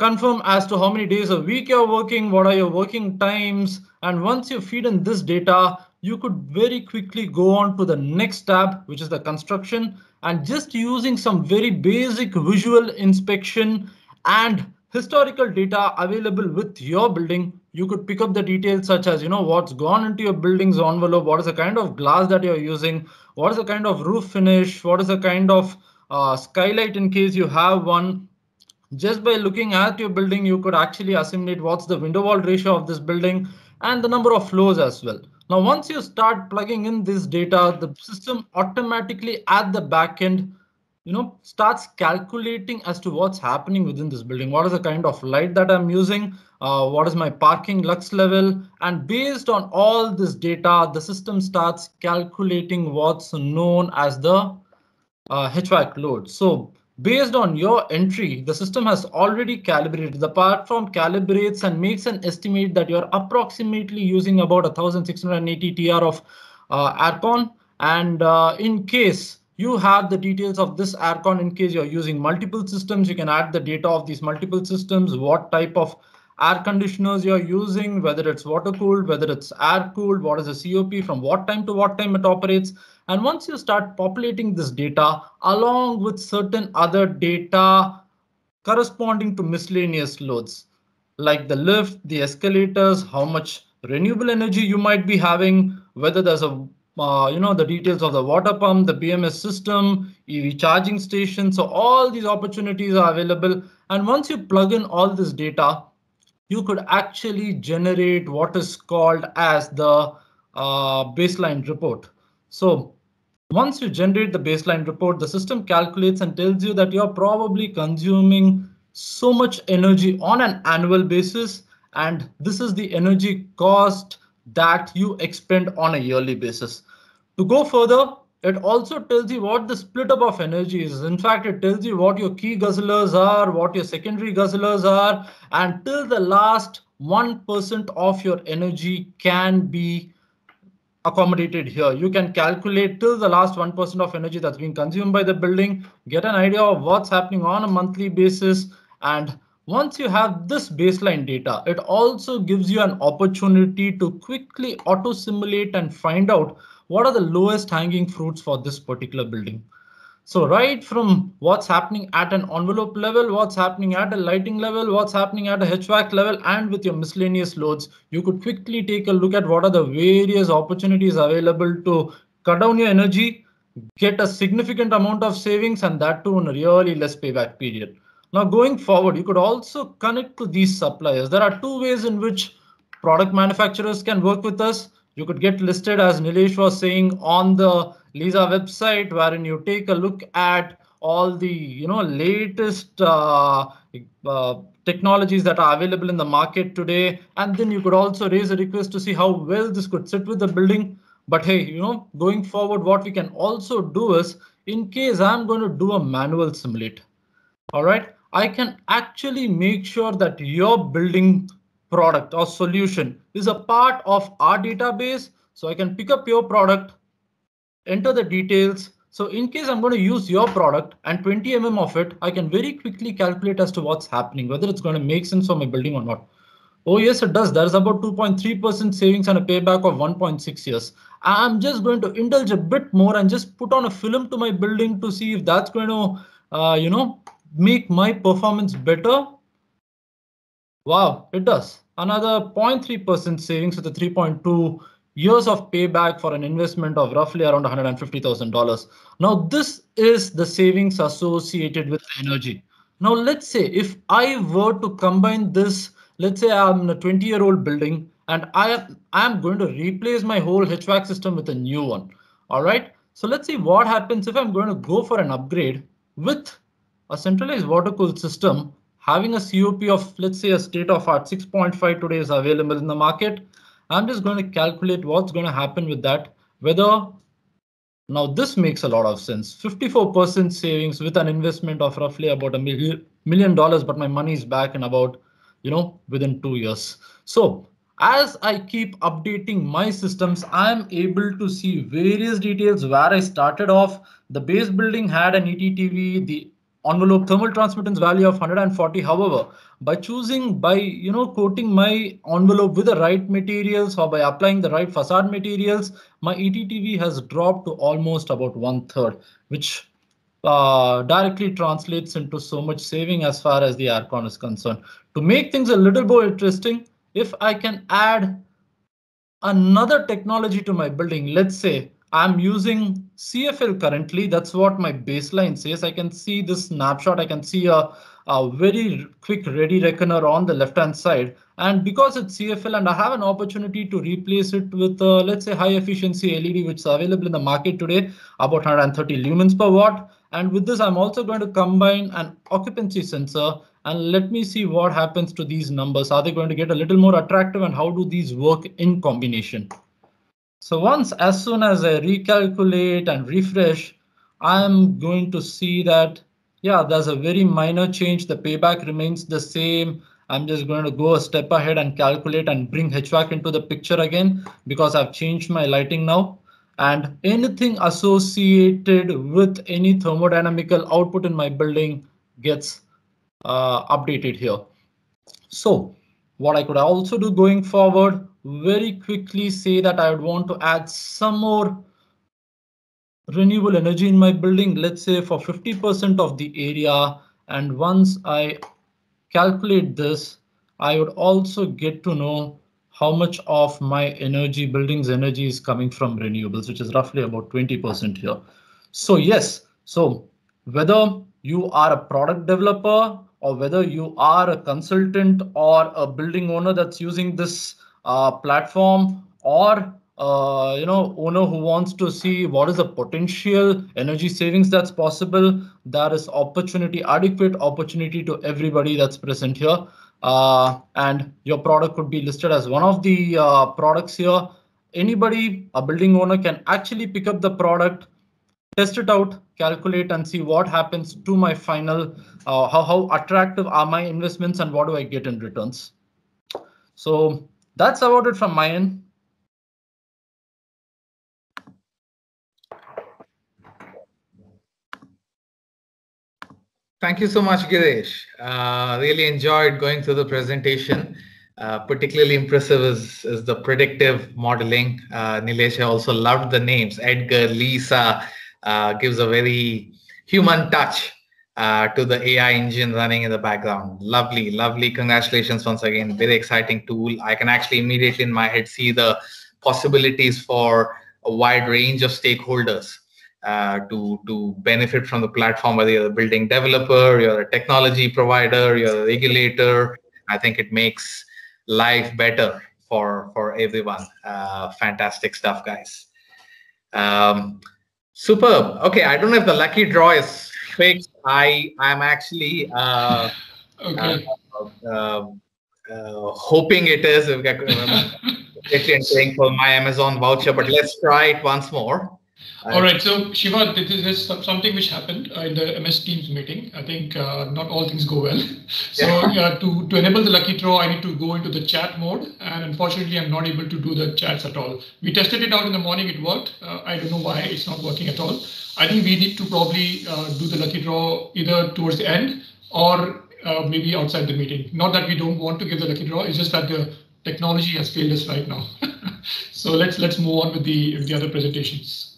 confirm as to how many days a week you're working, what are your working times. And once you feed in this data, you could very quickly go on to the next tab, which is the construction. And just using some very basic visual inspection and historical data available with your building, you could pick up the details such as, what's gone into your building's envelope, what is the kind of glass that you're using, what is the kind of roof finish, what is the kind of skylight in case you have one. Just by looking at your building, you could actually assimilate what's the window wall ratio of this building and the number of floors as well. Now, once you start plugging in this data, the system automatically at the back end starts calculating as to what's happening within this building. What is the kind of light that I'm using? What is my parking lux level? And based on all this data, the system starts calculating what's known as the HVAC load. So based on your entry, the system has already calibrated. The platform calibrates and makes an estimate that you're approximately using about 1680 TR of aircon. And in case you have the details of this aircon, in case you're using multiple systems, you can add the data of these multiple systems, what type of air conditioners you're using, whether it's water cooled, whether it's air cooled, what is the COP, from what time to what time it operates. And once you start populating this data along with certain other data corresponding to miscellaneous loads, like the lift, the escalators, how much renewable energy you might be having, whether there's a the details of the water pump, the BMS system, EV charging station. So all these opportunities are available. And once you plug in all this data, you could actually generate what is called as the baseline report. So once you generate the baseline report, the system calculates and tells you that you're probably consuming so much energy on an annual basis, and this is the energy cost that you expend on a yearly basis. To go further, it also tells you what the split up of energy is. In fact, it tells you what your key guzzlers are, what your secondary guzzlers are, and till the last 1% of your energy can be accommodated here. You can calculate till the last 1% of energy that's being consumed by the building, get an idea of what's happening on a monthly basis. And once you have this baseline data, it also gives you an opportunity to quickly auto simulate and find out what are the lowest hanging fruits for this particular building. So right from what's happening at an envelope level, what's happening at a lighting level, what's happening at a HVAC level, and with your miscellaneous loads, you could quickly take a look at what are the various opportunities available to cut down your energy, get a significant amount of savings, and that too in a really less payback period. Now going forward, you could also connect to these suppliers. There are two ways in which product manufacturers can work with us. You could get listed, as Nilesh was saying, on the Lisa website, wherein you take a look at all the latest technologies that are available in the market today. And then you could also raise a request to see how well this could sit with the building. But hey, going forward, what we can also do is, in case I'm going to do a manual simulate, all right, I can actually make sure that your building product or solution is a part of our database. So I can pick up your product, enter the details. So in case I'm going to use your product and 20 mm of it, I can very quickly calculate as to what's happening, whether it's going to make sense for my building or not. Oh yes, it does. There's about 2.3% savings and a payback of 1.6 years. I'm just going to indulge a bit more and just put on a film to my building to see if that's going to, make my performance better. Wow, it does. Another 0.3% savings with a 3.2 years of payback for an investment of roughly around $150,000. Now, this is the savings associated with energy. Now, let's say if I were to combine this, let's say I'm in a 20-year-old building and I am going to replace my whole HVAC system with a new one. All right. So let's see what happens if I'm going to go for an upgrade with a centralized water cooled system having a COP of, let's say, a state of art 6.5 today is available in the market. I'm just going to calculate what's going to happen with that. Whether now this makes a lot of sense. 54% savings with an investment of roughly about $1 million, but my money is back in about, within 2 years. So as I keep updating my systems, I'm able to see various details where I started off. The base building had an ETTV, the envelope thermal transmittance value of 140. However, by coating my envelope with the right materials or by applying the right facade materials, my ETTV has dropped to almost about 1/3, which directly translates into so much saving as far as the aircon is concerned. To make things a little more interesting, if I can add another technology to my building, let's say I'm using CFL currently, that's what my baseline says. I can see this snapshot. I can see a very quick ready reckoner on the left hand side. And because it's CFL and I have an opportunity to replace it with, let's say, high efficiency LED, which is available in the market today, about 130 lumens per watt. And with this, I'm also going to combine an occupancy sensor, and let me see what happens to these numbers. Are they going to get a little more attractive, and how do these work in combination? So as soon as I recalculate and refresh, I'm going to see that, yeah, there's a very minor change. The payback remains the same. I'm just going to go a step ahead and calculate and bring HVAC into the picture again, because I've changed my lighting now. And anything associated with any thermodynamical output in my building gets updated here. So what I could also do going forward, very quickly say that I would want to add some more renewable energy in my building, let's say for 50% of the area. And once I calculate this, I would also get to know how much of my building's energy is coming from renewables, which is roughly about 20% here. So yes, so whether you are a product developer or whether you are a consultant or a building owner that's using this platform, or owner who wants to see what is the potential energy savings that's possible, there is adequate opportunity to everybody that's present here. And your product could be listed as one of the products here. Anybody, a building owner, can actually pick up the product, test it out, calculate, and see what happens to my final, how attractive are my investments and what do I get in returns. So that's about it from my end. Thank you so much, Girish. Really enjoyed going through the presentation. Particularly impressive is the predictive modeling. Nilesh, I also loved the names. Edgar, Lisa, gives a very human touch to the AI engine running in the background. Lovely, lovely. Congratulations once again. Very exciting tool. I can actually immediately in my head see the possibilities for a wide range of stakeholders to benefit from the platform, whether you're a building developer, you're a technology provider, you're a regulator. I think it makes life better for everyone. Fantastic stuff, guys. Superb. Okay, I don't know if the lucky draw is fixed. I'm actually Okay. hoping it is. And paying for my Amazon voucher, but let's try it once more. All right, so Shiva, this is something which happened in the MS Teams meeting. I think not all things go well. So to enable the lucky draw, I need to go into the chat mode, and unfortunately, I'm not able to do the chats at all. We tested it out in the morning, it worked. I don't know why it's not working at all. I think we need to probably do the lucky draw either towards the end or maybe outside the meeting. Not that we don't want to give the lucky draw, it's just that the technology has failed us right now. So let's move on with the other presentations.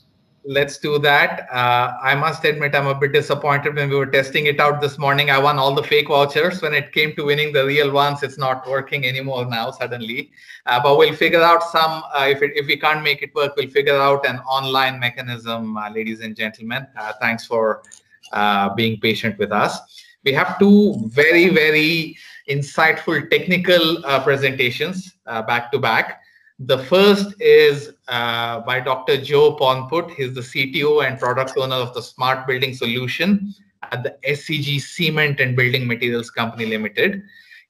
Let's do that. I must admit, I'm a bit disappointed when we were testing it out this morning. I won all the fake vouchers. When it came to winning the real ones, it's not working anymore now suddenly. But we'll figure out some, if we can't make it work, we'll figure out an online mechanism, ladies and gentlemen. Thanks for being patient with us. We have two very, very insightful technical presentations back to back. The first is by Dr. Joe Ponput. He's the CTO and product owner of the Smart Building Solution at the SCG Cement and Building Materials Company Limited.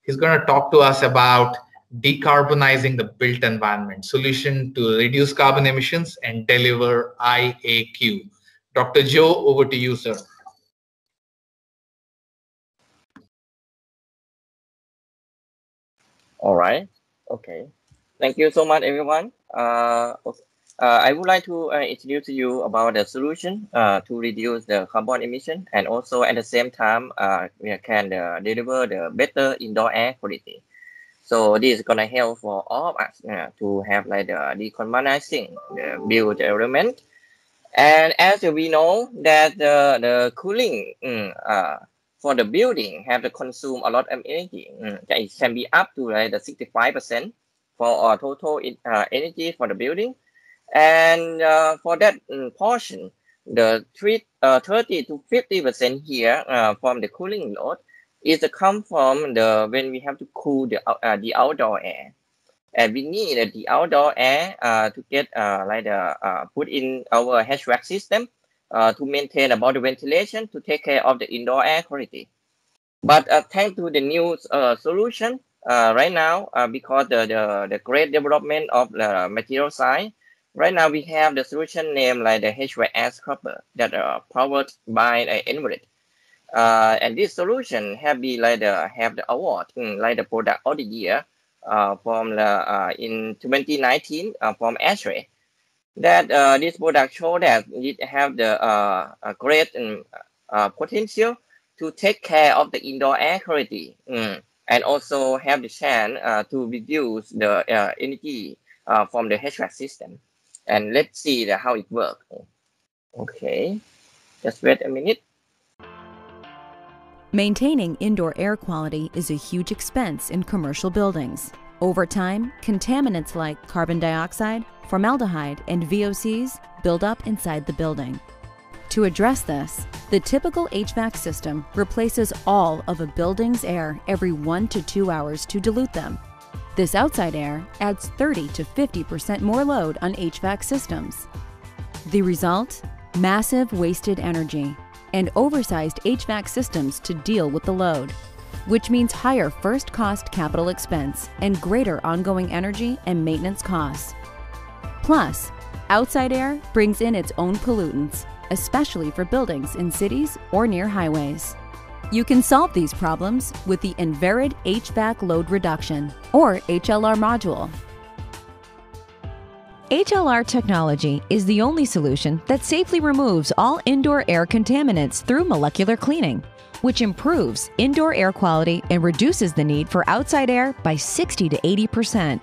He's going to talk to us about decarbonizing the built environment, solution to reduce carbon emissions and deliver IAQ. Dr. Joe, over to you, sir. All right. Okay. Thank you so much, everyone. I would like to introduce to you about the solution to reduce the carbon emission, and also at the same time we can deliver the better indoor air quality. So this is gonna help for all of us to have like the decarbonizing the built environment. And as we know that the cooling for the building have to consume a lot of energy. It can be up to like the 65% for our total energy for the building. And for that portion, the 30 to 50% here from the cooling load is to come from the when we have to cool the outdoor air. And we need the outdoor air to get like the put in our HVAC system to maintain about the ventilation, to take care of the indoor air quality. But thanks to the new solution right now, because the great development of the material science, right now we have the solution named like the HVAC air scrubber that are powered by Envelope. And this solution have the award like the product of the year from the in 2019 from ASHRAE. That this product show that it have the great potential to take care of the indoor air quality and also have the chance to reduce the energy from the HVAC system. And let's see how it works. Okay, just wait a minute. Maintaining indoor air quality is a huge expense in commercial buildings. Over time, contaminants like carbon dioxide, formaldehyde, and VOCs build up inside the building. To address this, the typical HVAC system replaces all of a building's air every 1 to 2 hours to dilute them. This outside air adds 30 to 50% more load on HVAC systems. The result? Massive wasted energy and oversized HVAC systems to deal with the load, which means higher first cost capital expense and greater ongoing energy and maintenance costs. Plus, outside air brings in its own pollutants, especially for buildings in cities or near highways. You can solve these problems with the Enverid HVAC Load Reduction, or HLR module. HLR technology is the only solution that safely removes all indoor air contaminants through molecular cleaning, which improves indoor air quality and reduces the need for outside air by 60 to 80%.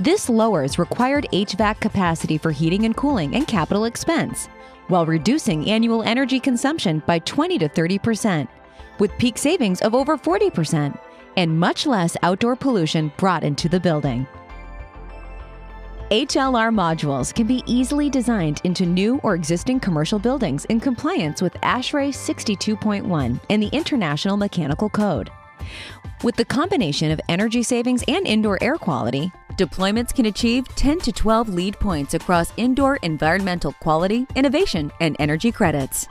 This lowers required HVAC capacity for heating and cooling and capital expense, while reducing annual energy consumption by 20 to 30%, with peak savings of over 40% and much less outdoor pollution brought into the building. HLR modules can be easily designed into new or existing commercial buildings in compliance with ASHRAE 62.1 and the International Mechanical Code. With the combination of energy savings and indoor air quality, deployments can achieve 10 to 12 lead points across indoor environmental quality, innovation, and energy credits.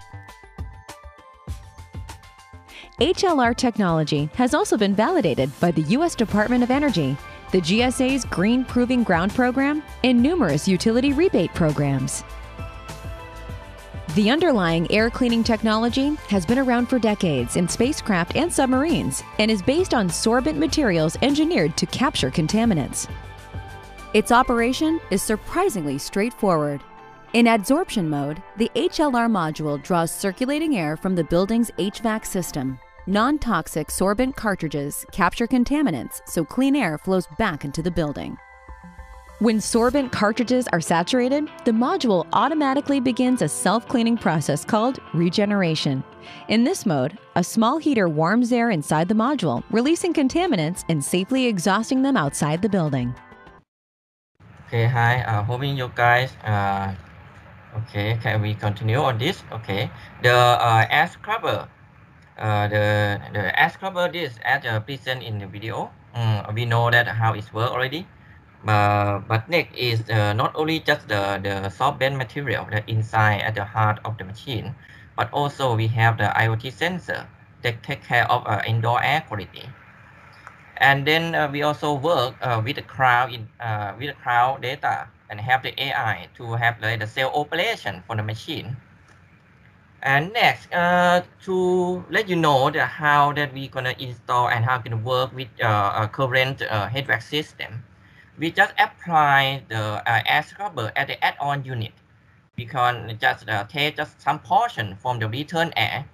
HLR technology has also been validated by the U.S. Department of Energy, the GSA's Green Proving Ground program, and numerous utility rebate programs. The underlying air cleaning technology has been around for decades in spacecraft and submarines and is based on sorbent materials engineered to capture contaminants. Its operation is surprisingly straightforward. In adsorption mode, the HLR module draws circulating air from the building's HVAC system. Non-toxic sorbent cartridges capture contaminants so clean air flows back into the building. When sorbent cartridges are saturated, the module automatically begins a self-cleaning process called regeneration. In this mode, a small heater warms air inside the module, releasing contaminants and safely exhausting them outside the building. Okay, hi, hoping you guys, okay, can we continue on this? Okay, the air scrubber. The air scrubber is as present in the video. We know that how it works already. But next is not only just the sorbent material that inside at the heart of the machine, but also we have the IoT sensor that take care of indoor air quality. And then we also work with the cloud data and have the AI to have the cell operation for the machine. And next, to let you know how that we gonna install and how can work with current HVAC system, we just apply the air scrubber at the add-on unit. We can just take just some portion from the return air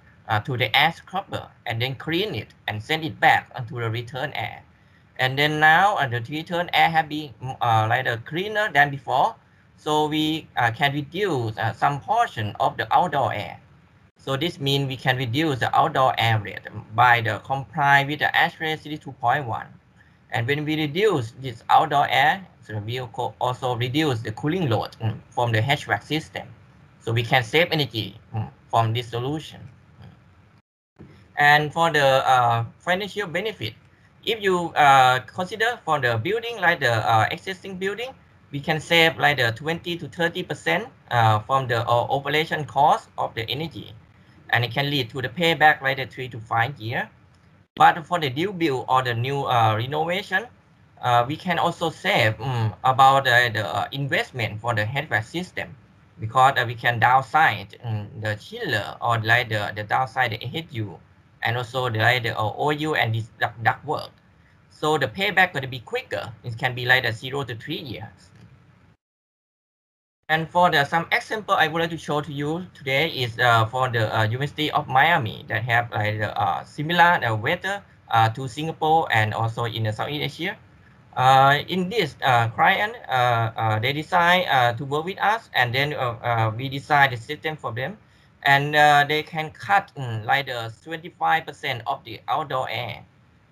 to the air scrubber and then clean it and send it back onto the return air. And then now the return air have been cleaner than before, so we can reduce some portion of the outdoor air. So this means we can reduce the outdoor air rate by the comply with the ASHRAE 62.1. And when we reduce this outdoor air, so we also reduce the cooling load from the HVAC system. So we can save energy from this solution. And for the financial benefit, if you consider for the building like the existing building, we can save like the 20 to 30% from the operation cost of the energy, and it can lead to the payback like the 3 to 5 years. But for the new build or the new renovation, we can also save about the investment for the HVAC system, because we can downsize the chiller or like the downside the AHU, and also the OU and this duct work. So the payback going to be quicker. It can be like 0 to 3 years. And for some example I would like to show to you today is for the University of Miami that have like similar weather to Singapore and also in Southeast Asia. In this client, they decide to work with us, and then we design the system for them, and they can cut like 25% of the outdoor air.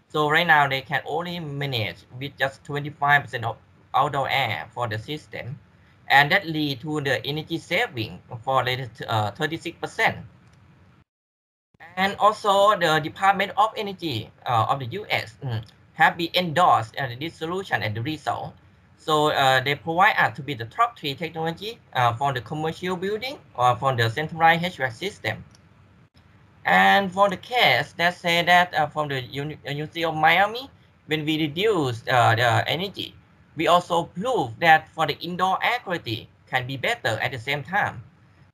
So right now they can only manage with just 25% of outdoor air for the system, and that lead to the energy saving for 36%. And also the Department of Energy of the US have been endorsed this solution and the result. So they provide us to be the top 3 technology for the commercial building or for the centralized HVAC system. And for the case that say that from the University of Miami, when we reduce the energy, we also prove that for the indoor air quality can be better at the same time.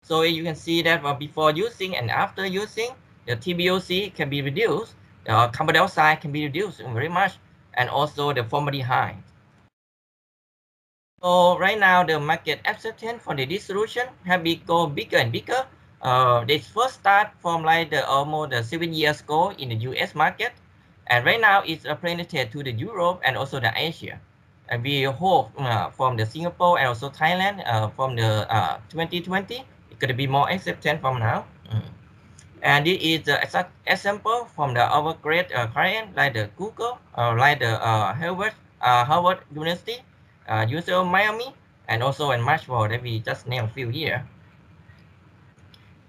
So you can see that before using and after using, the TBOC can be reduced, the carbon dioxide can be reduced very much, and also the formaldehyde. So right now the market acceptance for this solution have been go bigger and bigger. They first start from like almost 7 years ago in the US market, and right now it's penetrated to the Europe and also the Asia. And we hope from the Singapore and also Thailand from the 2020 it's going to be more acceptance from now. And this is the exact example from our great client like the Google, like the Harvard University, University of Miami, and also in much more that we just named a few here.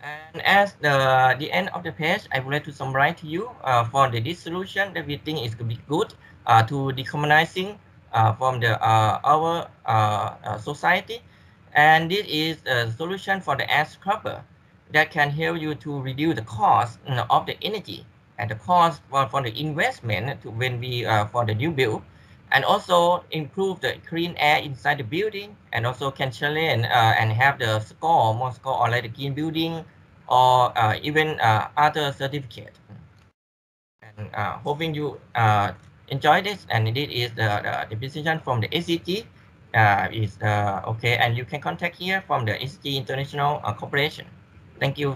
And as the end of the page, I would like to summarize to you for this solution that we think is going to be good to decarbonizing from the our society. And this is a solution for the air scrubber that can help you to reduce the cost of the energy and the cost for the investment to when we for the new build, and also improve the clean air inside the building, and also can challenge and have the more score on like the green building or even other certificate. And hoping you enjoy this, and this is the decision from the ACG is okay, and you can contact here from the ACG International Corporation. Thank you.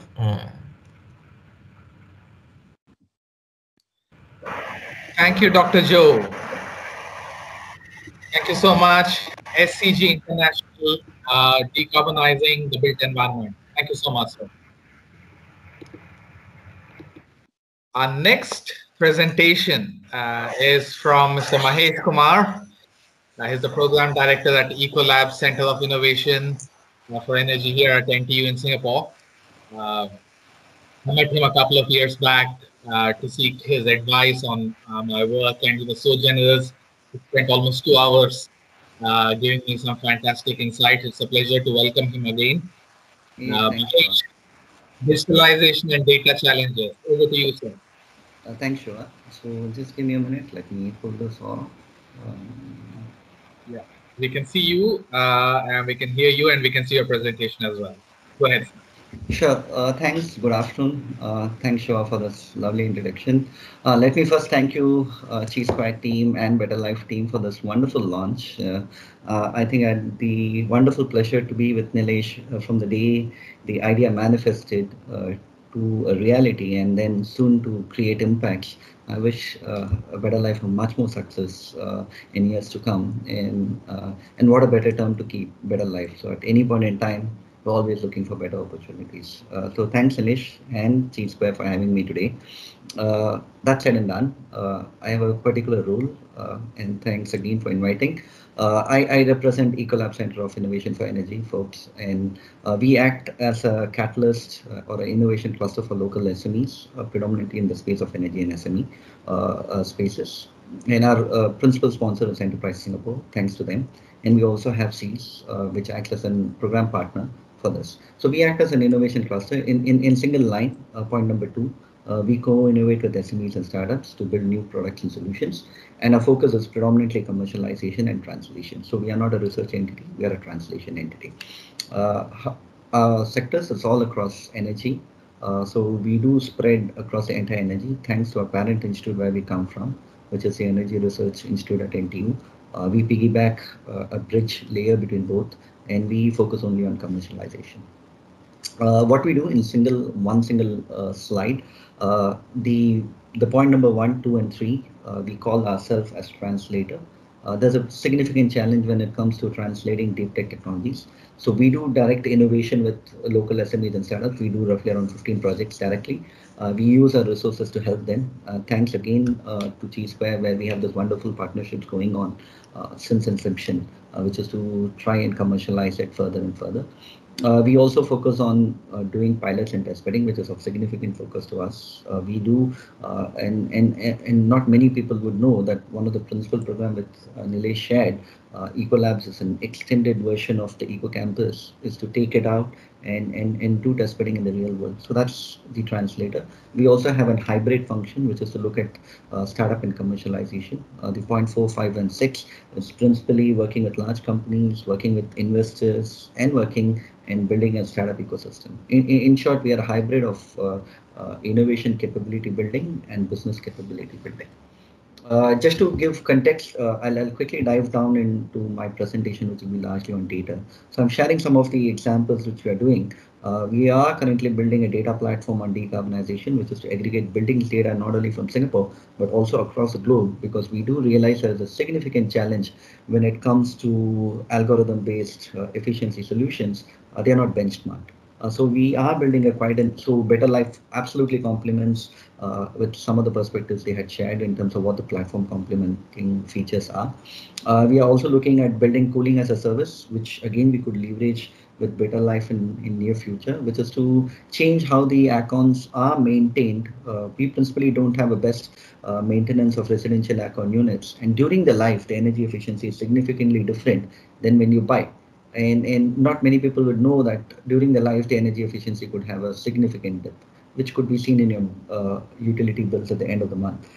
Thank you, Dr. Joe. Thank you so much. SCG International, decarbonizing the built environment. Thank you so much, sir. Our next presentation is from Mr. Mahesh Kumar. He's the program director at Ecolab Center of Innovation for Energy here at NTU in Singapore. I met him a couple of years back to seek his advice on my work, and he was so generous. He spent almost 2 hours giving me some fantastic insights. It's a pleasure to welcome him again. Digitalization and data challenges. Over to you, sir. Thanks, Shiva. So just give me a minute. Let me pull this off. Yeah, we can see you, and we can hear you, and we can see your presentation as well. Go ahead. Sure. Thanks. Good afternoon. Thanks, Shiva, for this lovely introduction. Let me first thank you, G-Square team and BtrLyf team for this wonderful launch. I think I had the wonderful pleasure to be with Nilesh from the day the idea manifested to a reality, and then soon to create impacts. I wish BtrLyf much more success in years to come, and what a better term to keep BtrLyf. So at any point in time, we're always looking for better opportunities. So thanks, Nilesh and G-Square for having me today. That said and done, I have a particular role, and thanks again for inviting. I represent Ecolab Center of Innovation for Energy, folks, and we act as a catalyst or an innovation cluster for local SMEs, predominantly in the space of energy and SME spaces. and our principal sponsor is Enterprise Singapore, thanks to them. And we also have SEALS, which acts as a program partner for this. So we act as an innovation cluster in single line. Point number two, we co-innovate with SMEs and startups to build new products and solutions. And our focus is predominantly commercialization and translation. So we are not a research entity, we are a translation entity. Sectors is all across energy. So we do spread across the entire energy, thanks to our parent institute where we come from, which is the Energy Research Institute at NTU. We piggyback a bridge layer between both, and we focus only on commercialization. What we do in one single slide, the point number 1, 2, and 3, we call ourselves as translator. There's a significant challenge when it comes to translating deep tech technologies. So we do direct innovation with local SMEs and startups. We do roughly around 15 projects directly. We use our resources to help them. Thanks again to G Square, where we have this wonderful partnerships going on since inception, which is to try and commercialize it further and further. We also focus on doing pilots and test bedding, which is of significant focus to us. We do, and not many people would know that one of the principal program with Nilesh shared, Ecolabs is an extended version of the Eco Campus, is to take it out and do test bedding in the real world. So that's the translator. We also have a hybrid function, which is to look at startup and commercialization. The point 4, 5, and 6 is principally working with large companies, working with investors, and working and building a startup ecosystem. In short, we are a hybrid of innovation capability building and business capability building. Just to give context, I'll quickly dive down into my presentation, which will be largely on data. So I'm sharing some of the examples which we are doing. We are currently building a data platform on decarbonization, which is to aggregate buildings data not only from Singapore, but also across the globe, because we do realize there's a significant challenge when it comes to algorithm-based efficiency solutions. They are not benchmarked. So we are building a so BtrLyf absolutely complements with some of the perspectives they had shared in terms of what the platform complementing features are. We are also looking at building cooling as a service, which again we could leverage with BtrLyf in near future, which is to change how the aircons are maintained. We principally don't have a best maintenance of residential aircon units, and during the life, the energy efficiency is significantly different than when you buy. And not many people would know that during the life, the energy efficiency could have a significant dip, which could be seen in your utility bills at the end of the month.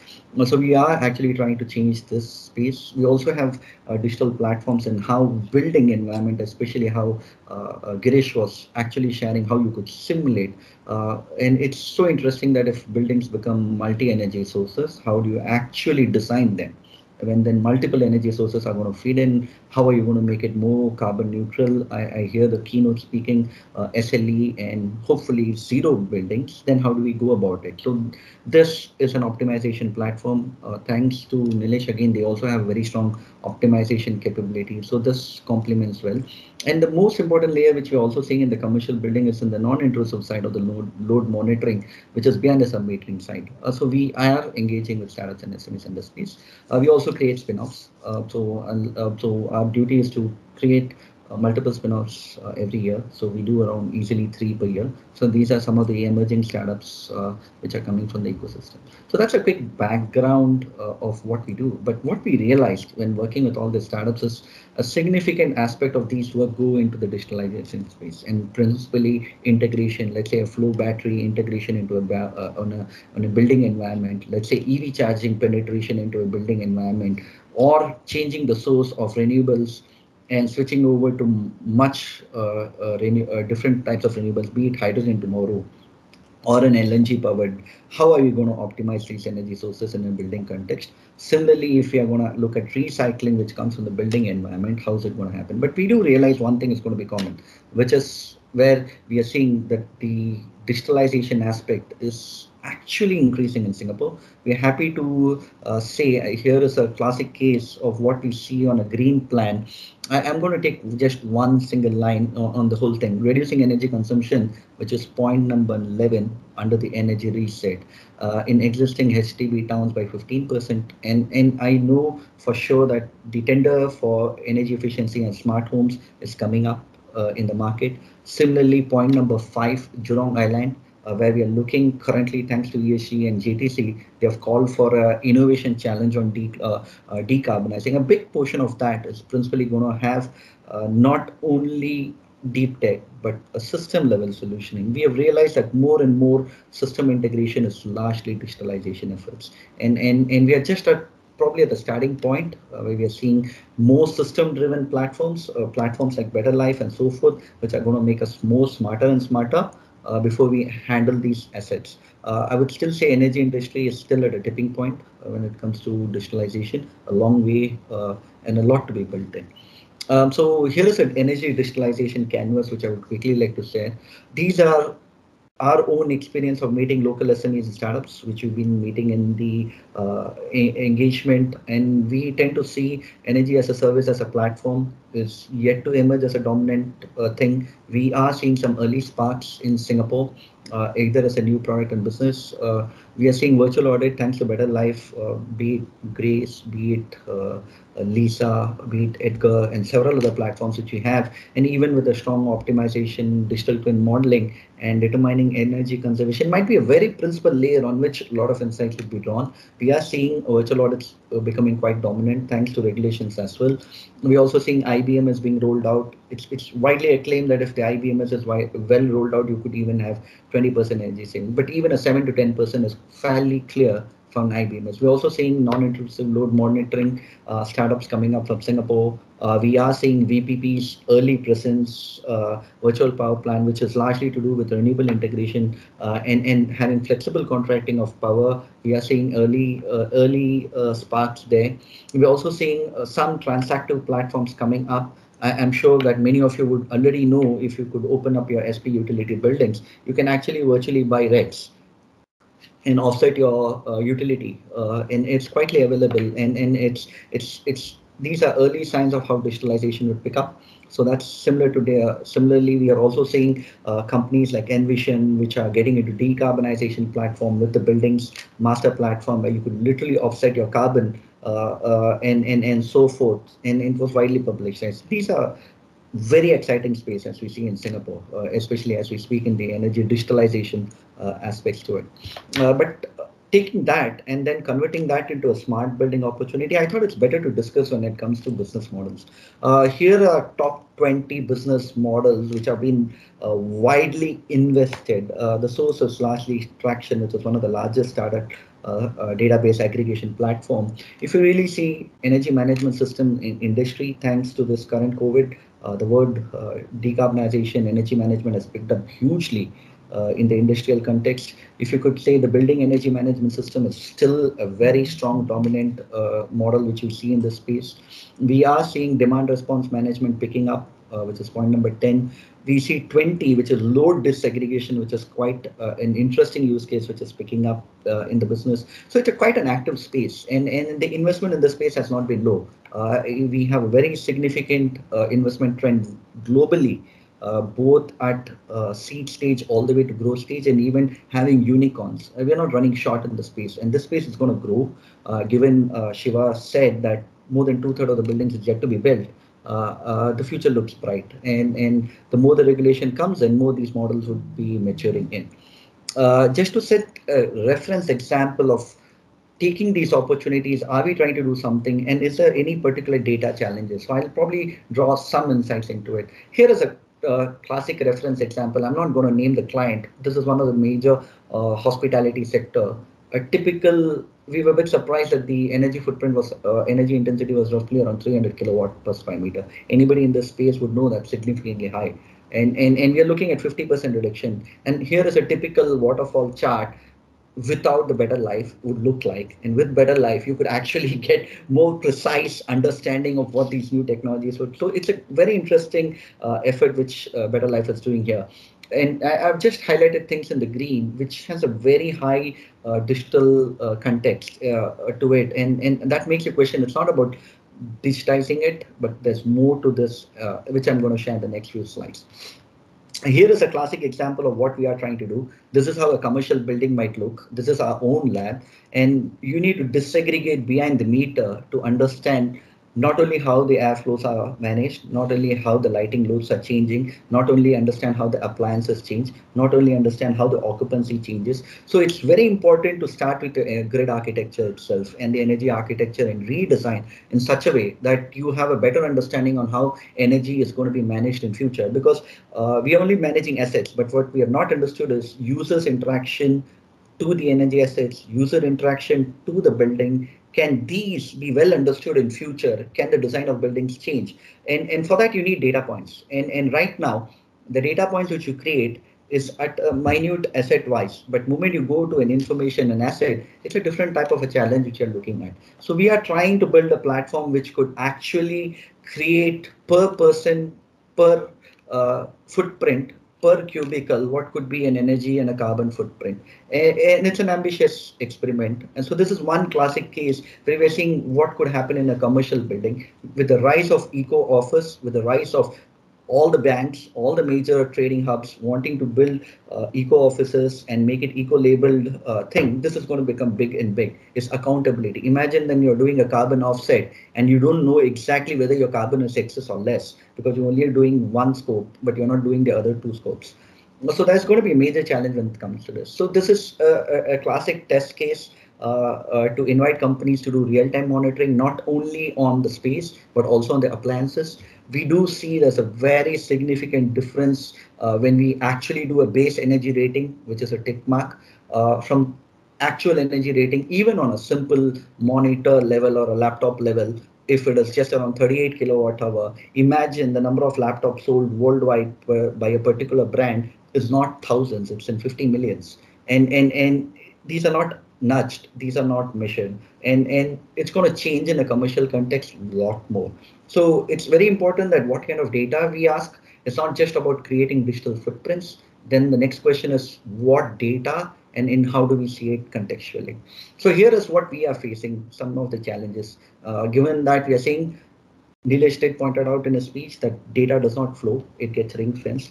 So we are actually trying to change this space. We also have digital platforms and how building environment, especially how Girish was actually sharing how you could simulate. And it's so interesting that if buildings become multi-energy sources, how do you actually design them? When then multiple energy sources are going to feed in, how are you going to make it more carbon neutral? I hear the keynote speaking SLE and hopefully zero buildings. Then how do we go about it? So this is an optimization platform. Thanks to Nilesh again, they also have very strong optimization capability. So this complements well. And the most important layer, which we're also seeing in the commercial building, is in the non-intrusive side of the load monitoring, which is behind the sub-metering side. So we are engaging with startups and SMEs in this space. We also create spin-offs. So our duty is to create multiple spin-offs every year. So we do around easily 3 per year. So these are some of the emerging startups which are coming from the ecosystem. So that's a quick background of what we do. But what we realized when working with all the startups is a significant aspect of these work go into the digitalization space, and principally integration, let's say a flow battery integration into on a building environment, let's say EV charging penetration into a building environment, or changing the source of renewables and switching over to much different types of renewables, be it hydrogen tomorrow or an LNG powered. How are you going to optimize these energy sources in a building context? Similarly, if you are going to look at recycling, which comes from the building environment, how is it going to happen? But we do realize one thing is going to be common, which is where we are seeing that the digitalization aspect is actually increasing in Singapore. We're happy to say here is a classic case of what we see on a green plan. I'm going to take just one single line on the whole thing. Reducing energy consumption, which is point number 11 under the energy reset in existing HDB towns by 15%. And I know for sure that the tender for energy efficiency and smart homes is coming up in the market. Similarly, point number 5, Jurong Island, where we are looking currently, thanks to ESG and JTC, they have called for an innovation challenge on decarbonizing. A big portion of that is principally going to have not only deep tech, but a system level solutioning. We have realized that more and more system integration is largely digitalization efforts. And we are just probably at the starting point where we are seeing more system driven platforms, platforms like BtrLyf and so forth, which are going to make us more smarter and smarter before we handle these assets. I would still say energy industry is still at a tipping point when it comes to digitalization, a long way and a lot to be built in. So here is an energy digitalization canvas, which I would quickly like to share. These are our own experience of meeting local SMEs and startups, which we've been meeting in the engagement, and we tend to see energy as a service as a platform is yet to emerge as a dominant thing. We are seeing some early sparks in Singapore, either as a new product and business. We are seeing virtual audit thanks to BtrLyf, be it Grace, be it Lisa, be it Edgar, and several other platforms which we have, and even with a strong optimization, digital twin modeling, and determining energy conservation might be a very principal layer on which a lot of insights would be drawn. We are seeing virtual audits becoming quite dominant thanks to regulations as well. We're also seeing IBMS being rolled out. It's widely acclaimed that if the IBMS is well rolled out, you could even have 20% energy saving. But even a 7 to 10% is fairly clear from IBMS. We're also seeing non-intrusive load monitoring startups coming up from Singapore. We are seeing VPP's early presence, virtual power plant, which is largely to do with renewable integration and having flexible contracting of power. We are seeing early sparks there. We're also seeing some transactive platforms coming up. I'm sure that many of you would already know, if you could open up your SP utility buildings, you can actually virtually buy RECs and offset your utility, and it's quietly available. And it's these are early signs of how digitalization would pick up. So that's similar to there. Similarly, we are also seeing companies like Envision, which are getting into decarbonization platform with the buildings master platform, where you could literally offset your carbon and so forth. And it was widely publicized. These are very exciting space as we see in Singapore, especially as we speak in the energy digitalization aspects to it. But taking that and then converting that into a smart building opportunity, I thought it's better to discuss when it comes to business models. Here are top 20 business models which have been widely invested. The source is largely Traction, which is one of the largest startup database aggregation platform. If you really see energy management system in industry, thanks to this current COVID, the word decarbonization, energy management has picked up hugely in the industrial context. If you could say the building energy management system is still a very strong dominant model which you see in this space. We are seeing demand response management picking up, which is point number 10. We see 20, which is load disaggregation, which is quite an interesting use case, which is picking up in the business. So it's quite an active space, and the investment in the space has not been low. We have a very significant investment trend globally, both at seed stage all the way to growth stage, and even having unicorns. We're not running short in the space, and this space is going to grow, given Shiva said that more than 2/3 of the buildings is yet to be built. The future looks bright, and the more the regulation comes in, more these models would be maturing in. Just to set a reference example of taking these opportunities, are we trying to do something, and is there any particular data challenges? So I'll probably draw some insights into it. Here is a classic reference example. I'm not going to name the client. This is one of the major hospitality sector. A typical, we were a bit surprised that the energy footprint was, energy intensity was roughly around 300 kilowatt per square meter. Anybody in this space would know that's significantly high. And we are looking at 50% reduction. And here is a typical waterfall chart without the BtrLyf would look like. And with BtrLyf, you could actually get more precise understanding of what these new technologies would. So it's a very interesting effort which BtrLyf is doing here. And I've just highlighted things in the green, which has a very high digital context to it. And that makes you question, it's not about digitizing it, but there's more to this, which I'm going to share in the next few slides. Here is a classic example of what we are trying to do. This is how a commercial building might look. This is our own lab. And you need to disaggregate behind the meter to understand not only how the airflows are managed, not only how the lighting loads are changing, not only understand how the appliances change, not only understand how the occupancy changes. So it's very important to start with the grid architecture itself and the energy architecture and redesign in such a way that you have a better understanding on how energy is going to be managed in future. Because we are only managing assets, but what we have not understood is users interaction to the energy assets, user interaction to the building. Can these be well understood in future? Can the design of buildings change? And for that, you need data points. And right now, the data points which you create is at a minute asset wise. But moment you go to an information, an asset, it's a different type of a challenge which you're looking at. So we are trying to build a platform which could actually create per person, per footprint, per cubicle, what could be an energy and a carbon footprint. And it's an ambitious experiment. And so this is one classic case where we're seeing what could happen in a commercial building with the rise of eco office, with the rise of all the banks, all the major trading hubs wanting to build eco offices and make it eco-labeled thing. This is going to become big and big. It's accountability. Imagine then you're doing a carbon offset and you don't know exactly whether your carbon is excess or less because you're only doing one scope, but you're not doing the other two scopes. So that's going to be a major challenge when it comes to this. So this is a classic test case to invite companies to do real-time monitoring, not only on the space, but also on the appliances. We do see there's a very significant difference when we actually do a base energy rating, which is a tick mark, from actual energy rating, even on a simple monitor level or a laptop level. If it is just around 38 kilowatt hour, imagine the number of laptops sold worldwide by a particular brand is not thousands, it's in 50 millions. And these are not nudged, these are not measured, and it's going to change in a commercial context a lot more. So it's very important that what kind of data we ask. It's not just about creating digital footprints. Then the next question is what data and in how do we see it contextually. So here is what we are facing, some of the challenges, given that we are saying Nilesh did pointed out in his speech that data does not flow, it gets ring fenced.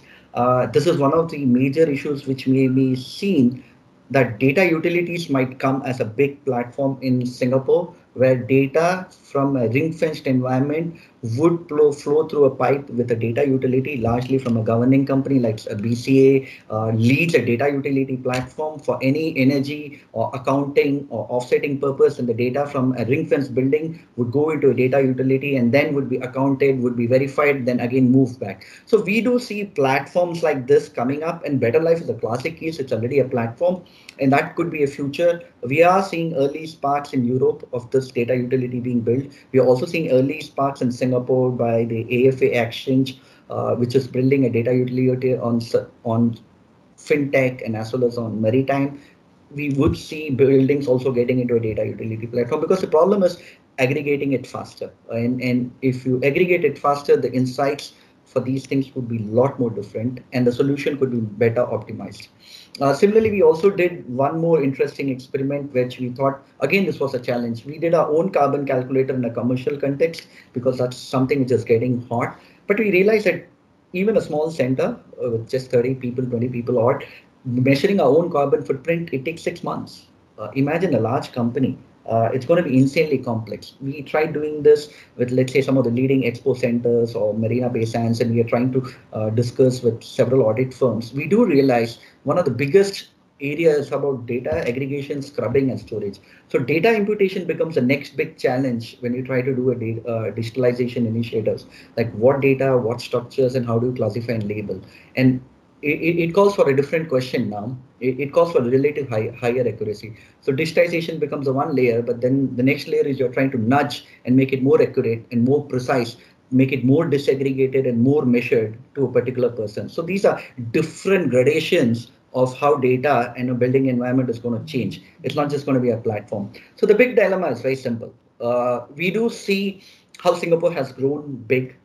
This is one of the major issues which may be seen, that data utilities might come as a big platform in Singapore, where data from a ring-fenced environment would flow through a pipe with a data utility, largely from a governing company like a BCA, leads a data utility platform for any energy or accounting or offsetting purpose, and the data from a ring-fenced building would go into a data utility and then would be accounted, would be verified, then again moved back. So we do see platforms like this coming up, and BtrLyf is a classic case. It's already a platform, and that could be a future. We are seeing early sparks in Europe of this data utility being built. We are also seeing early sparks in Singapore by the AFA Exchange, which is building a data utility on fintech and as well as on maritime. We would see buildings also getting into a data utility platform, because the problem is aggregating it faster. And if you aggregate it faster, the insights for these things would be a lot more different, and the solution could be better optimized. Similarly, we also did one more interesting experiment, which we thought, again, this was a challenge. We did our own carbon calculator in a commercial context, because that's something which is getting hot. But we realized that even a small center with just 30 people, 20 people odd, measuring our own carbon footprint, it takes 6 months. Imagine a large company. It's going to be insanely complex. We tried doing this with, let's say, some of the leading expo centers or Marina Bay Sands, and we are trying to discuss with several audit firms. We do realize one of the biggest areas about data aggregation, scrubbing, and storage. So data imputation becomes the next big challenge when you try to do a digitalization initiatives, like what data, what structures, and how do you classify and label. And it calls for a different question now. It calls for relative higher accuracy. So digitization becomes the one layer, but then the next layer is you're trying to nudge and make it more accurate and more precise, make it more disaggregated and more measured to a particular person. So these are different gradations of how data and a building environment is going to change. It's not just going to be a platform. So the big dilemma is very simple. We do see how Singapore has grown big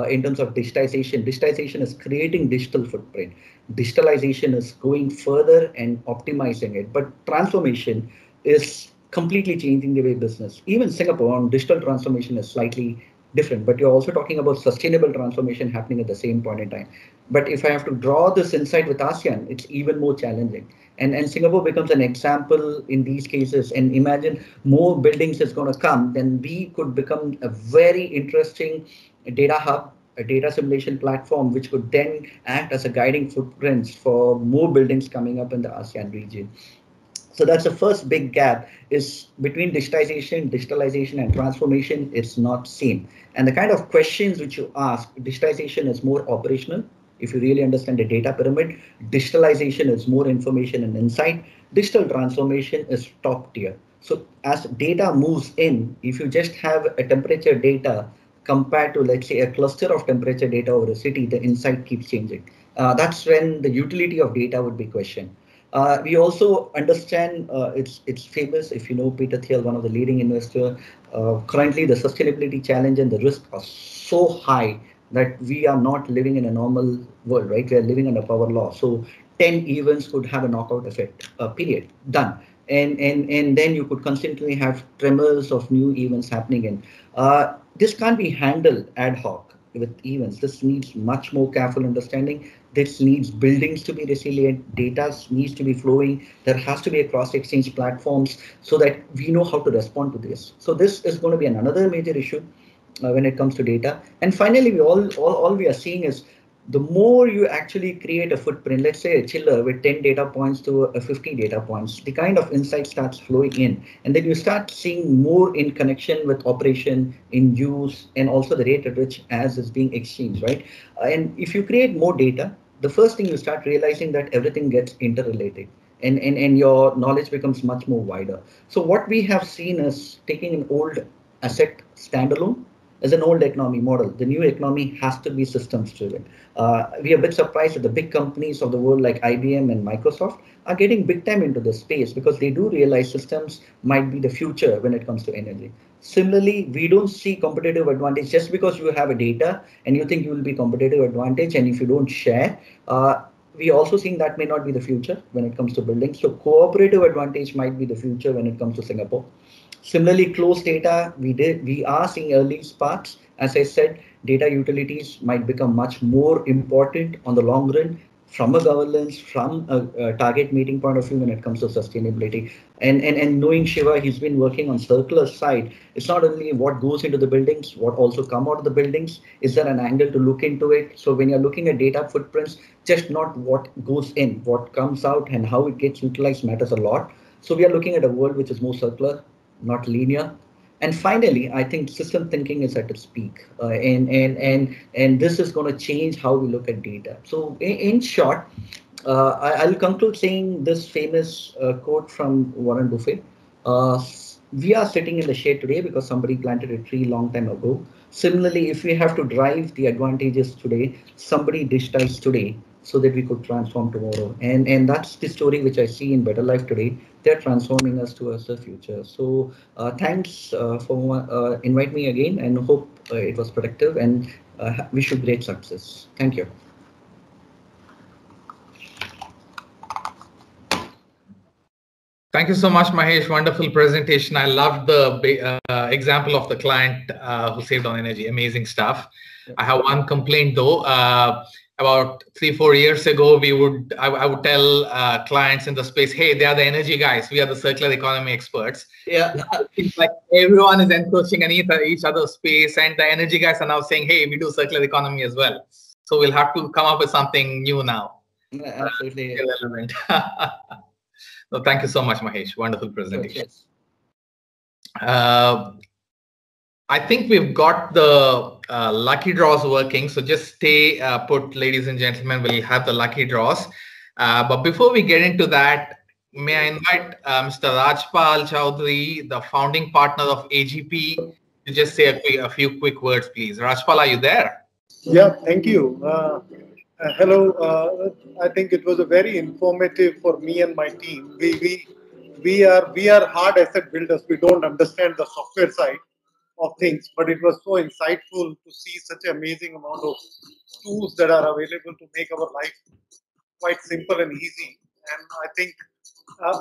in terms of digitization. Digitization is creating digital footprint. Digitalization is going further and optimizing it. But transformation is completely changing the way business. Even Singapore on digital transformation is slightly different, but you're also talking about sustainable transformation happening at the same point in time. But if I have to draw this insight with ASEAN, it's even more challenging. And Singapore becomes an example in these cases. And imagine more buildings is going to come, then we could become a very interesting data hub, a data simulation platform, which could then act as a guiding footprints for more buildings coming up in the ASEAN region. So that's the first big gap is between digitalization and transformation. It's not same. And the kind of questions which you ask, digitalization is more operational. If you really understand the data pyramid, digitalization is more information and insight. Digital transformation is top tier. So as data moves in, if you just have a temperature data compared to, let's say, a cluster of temperature data over a city, the insight keeps changing. That's when the utility of data would be questioned. We also understand it's famous. If you know Peter Thiel, one of the leading investors, currently the sustainability challenge and the risk are so high that we are not living in a normal world, right? We are living under power law. So 10 events could have a knockout effect, period, done. And then you could constantly have tremors of new events happening in. This can't be handled ad hoc with events. This needs much more careful understanding. This needs buildings to be resilient, data needs to be flowing. There has to be a cross-exchange platforms so that we know how to respond to this. So this is going to be another major issue when it comes to data. And finally, we all we are seeing is the more you actually create a footprint, let's say a chiller with 10 data points to a 50 data points, the kind of insight starts flowing in. And then you start seeing more in connection with operation, in use, and also the rate at which as is being exchanged, right? And if you create more data, the first thing you start realizing that everything gets interrelated. And your knowledge becomes much more wider. So what we have seen is taking an old asset standalone as an old economy model. The new economy has to be systems driven. We are a bit surprised that the big companies of the world like IBM and Microsoft are getting big time into this space because they do realize systems might be the future when it comes to energy. Similarly, we don't see competitive advantage just because you have a data and you think you will be competitive advantage, and if you don't share, we also think that may not be the future when it comes to building. So cooperative advantage might be the future when it comes to Singapore. Similarly, closed data, we are seeing early sparks. As I said, data utilities might become much more important on the long run from a governance, from a target meeting point of view when it comes to sustainability. And knowing Shiva, he's been working on circular side. It's not only what goes into the buildings, what also come out of the buildings. Is there an angle to look into it? So when you're looking at data footprints, just not what goes in, what comes out and how it gets utilized matters a lot. So we are looking at a world which is more circular, not linear. And finally, I think system thinking is at its peak, and this is going to change how we look at data. So in short, I'll conclude saying this famous quote from Warren Buffett. We are sitting in the shade today because somebody planted a tree long time ago. Similarly, if we have to drive the advantages today, somebody digitized today so that we could transform tomorrow. And that's the story which I see in BtrLyf today. They're transforming us towards the future. So thanks for invite me again, and hope it was productive, and wish you great success. Thank you. Thank you so much, Mahesh. Wonderful presentation. I loved the example of the client who saved on energy. Amazing stuff. I have one complaint though. About 3-4 years ago, I would tell clients in the space, hey, they are the energy guys. We are the circular economy experts. Yeah. It's like everyone is encroaching in each other's space, and the energy guys are now saying, hey, we do circular economy as well. So we'll have to come up with something new now. Absolutely. Relevant. No, thank you so much, Mahesh. Wonderful presentation. I think we've got the lucky draws working. So just stay put, ladies and gentlemen. We'll have the lucky draws. But before we get into that, may I invite Mr. Rajpal Chowdhury, the founding partner of AGP, to just say a few quick words, please. Rajpal, are you there? Yeah, thank you. Hello. I think it was a very informative for me and my team. We are hard asset builders. We don't understand the software side of things, but it was so insightful to see such an amazing amount of tools that are available to make our life quite simple and easy. And I think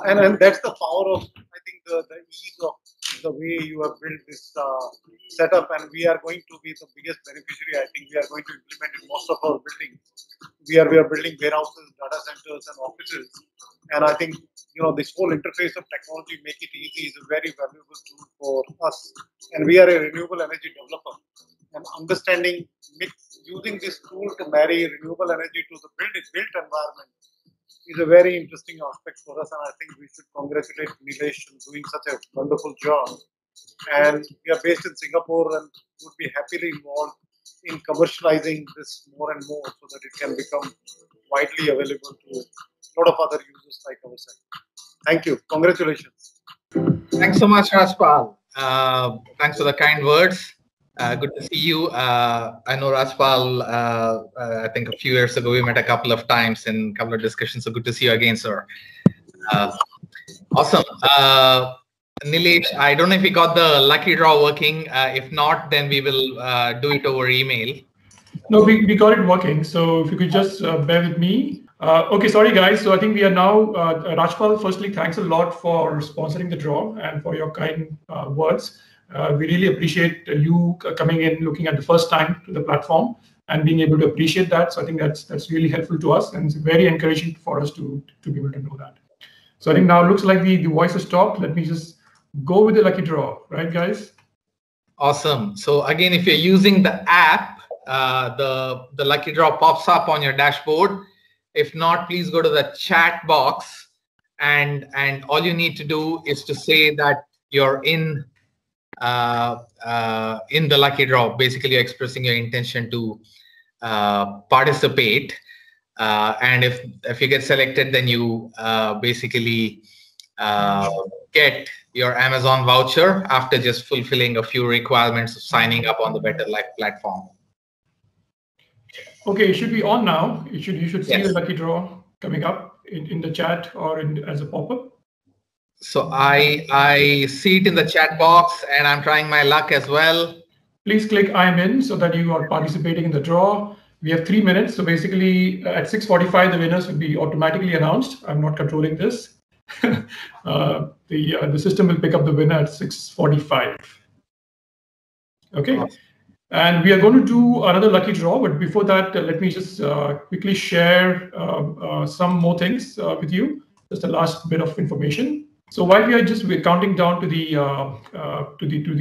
and that's the power of, I think, the ease of the way you have built this setup, and we are going to be the biggest beneficiary. I think we are going to implement in most of our buildings. We are building warehouses, data centers, and offices, and I think this whole interface of technology, make it easy, is a very valuable tool for us. And we are a renewable energy developer, and understanding using this tool to marry renewable energy to the built environment is a very interesting aspect for us, and I think we should congratulate Nilesh on doing such a wonderful job. And we are based in Singapore and would be happily involved in commercializing this more and more so that it can become widely available to a lot of other users like ourselves. Thank you. Congratulations. Thanks so much, Rajpal. Thanks for the kind words. Good to see you. I know Rajpal, I think a few years ago, we met a couple of times in a couple of discussions. So good to see you again, sir. Awesome. Nilesh, I don't know if we got the lucky draw working. If not, then we will do it over email. No, we got it working. So if you could just bear with me. Okay, sorry guys. So I think we are now, Rajpal, firstly, thanks a lot for sponsoring the draw and for your kind words. We really appreciate you coming in, looking at the first time to the platform and being able to appreciate that. So I think that's really helpful to us, and it's very encouraging for us to be able to know that. So I think now it looks like the voice has stopped. Let me just go with the lucky draw, right, guys? Awesome. So again, if you're using the app, the lucky draw pops up on your dashboard. If not, please go to the chat box, and all you need to do is to say that you're in the lucky draw. Basically, you're expressing your intention to participate, and if you get selected, then you basically get your Amazon voucher after just fulfilling a few requirements of signing up on the BtrLyf platform. Okay, it should be on now. You should see Yes. the lucky draw coming up in the chat or as a pop-up. So I see it in the chat box, and I'm trying my luck as well. Please click I'm in so that you are participating in the draw. We have 3 minutes. So basically at 6:45, the winners will be automatically announced. I'm not controlling this. The system will pick up the winner at 6:45. Okay. Awesome. And we are going to do another lucky draw. But before that, let me just quickly share some more things with you. Just the last bit of information. So while we're counting down to the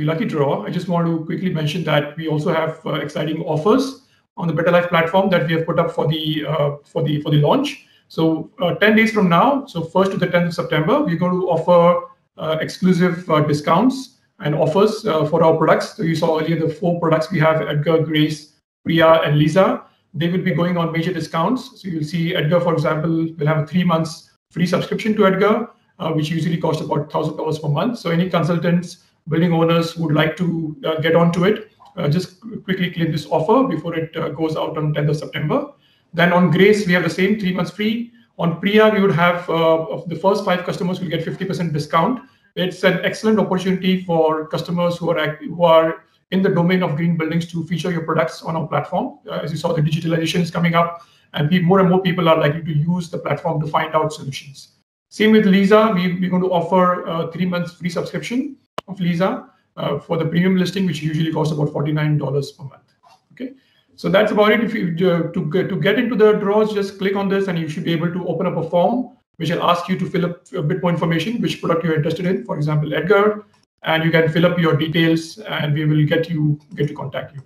lucky draw, I just want to quickly mention that we also have exciting offers on the BtrLyf platform that we have put up for the launch. So 10 days from now, so 1st to the 10th of September, we're going to offer exclusive discounts and offers for our products. So you saw earlier the 4 products we have: Edgar, Grace, Priya, and Lisa. They will be going on major discounts. So you'll see Edgar, for example, will have a 3 months free subscription to Edgar, which usually costs about $1,000 per month. So any consultants, building owners who would like to get onto it, just quickly claim this offer before it goes out on 10th of September. Then on Grace, we have the same 3 months free. On Priya, we would have the first 5 customers will get 50% discount. It's an excellent opportunity for customers who are in the domain of green buildings to feature your products on our platform. As you saw, the digitalization is coming up, and more and more people are likely to use the platform to find out solutions. Same with Lisa. We're going to offer 3 months free subscription of Lisa for the premium listing, which usually costs about $49 per month. Okay, so that's about it. If you to get into the draws, just click on this, and you should be able to open up a form which will ask you to fill up a bit more information, which product you're interested in. For example, Edgar, and you can fill up your details, and we will get to contact you.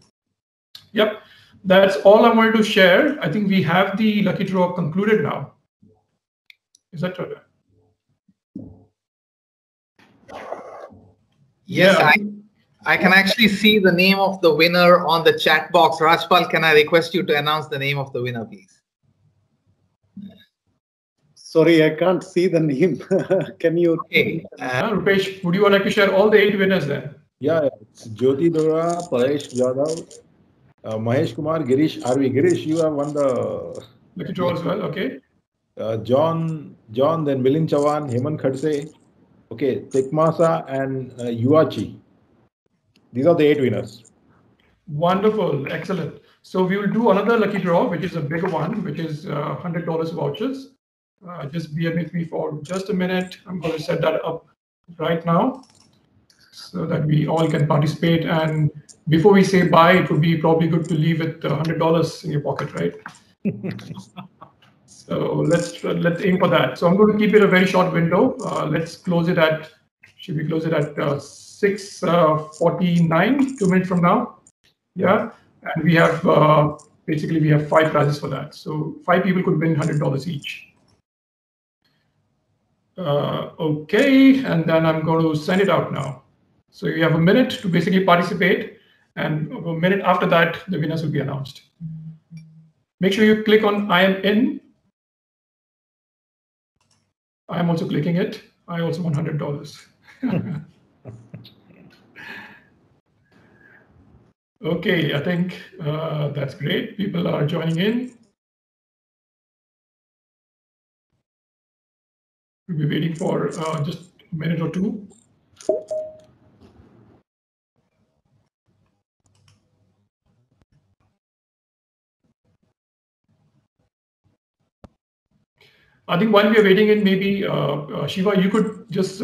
Yep, that's all I wanted to share. I think we have the lucky draw concluded now. Is that right? Yes, yeah. I can actually see the name of the winner on the chat box. Rajpal, can I request you to announce the name of the winner, please? Sorry, I can't see the name. Can you? Okay. Rupesh, would you like to share all the 8 winners then? Yeah, it's Jyoti Dora, Paresh Jadhav, Mahesh Kumar, Girish RV. Girish, you have won the lucky draw as well. Okay. John, then Milin Chavan, Heman Khadse, okay, Tekmasa and Yuachi. These are the 8 winners. Wonderful, excellent. So we will do another lucky draw, which is a bigger one, which is $100 vouchers. Just bear with me for just a minute. I'm going to set that up right now so that we all can participate. And before we say bye, it would be probably good to leave with $100 in your pocket, right? So let's aim for that. So I'm going to keep it a very short window. Let's close it at, should we close it at 6:49, 2 minutes from now? Yeah, and we have basically we have 5 prizes for that. So 5 people could win $100 each. Okay, and then I'm going to send it out now. So you have a minute to basically participate, and a minute after that, the winners will be announced. Make sure you click on I am in. I am also clicking it. I also want $100. Okay, I think that's great. People are joining in. We'll be waiting for just a minute or two. I think while we are waiting in, maybe Shiva, you could just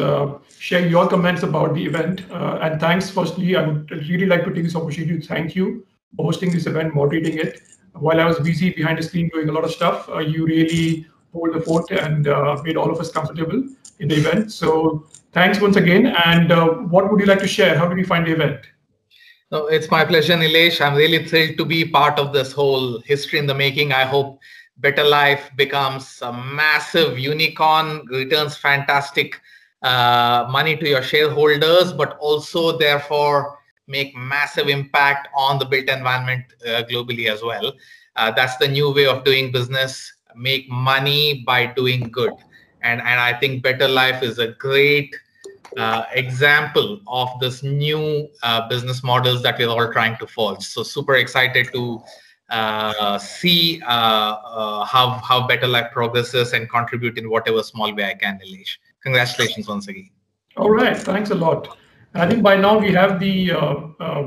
share your comments about the event. And thanks, firstly, I would really like to take this opportunity to thank you for hosting this event, moderating it. While I was busy behind the screen doing a lot of stuff, you really hold the fort and made all of us comfortable in the event. So thanks once again. And what would you like to share? How did you find the event? No, it's my pleasure, Nilesh. I'm really thrilled to be part of this whole history in the making. I hope BtrLyf becomes a massive unicorn, returns fantastic money to your shareholders, but also therefore make massive impact on the built environment globally as well. That's the new way of doing business, make money by doing good. And I think BtrLyf is a great example of this new business models that we're all trying to forge. So super excited to see how BtrLyf progresses and contribute in whatever small way I can, Nilesh. Congratulations once again. All right, thanks a lot. I think by now we have the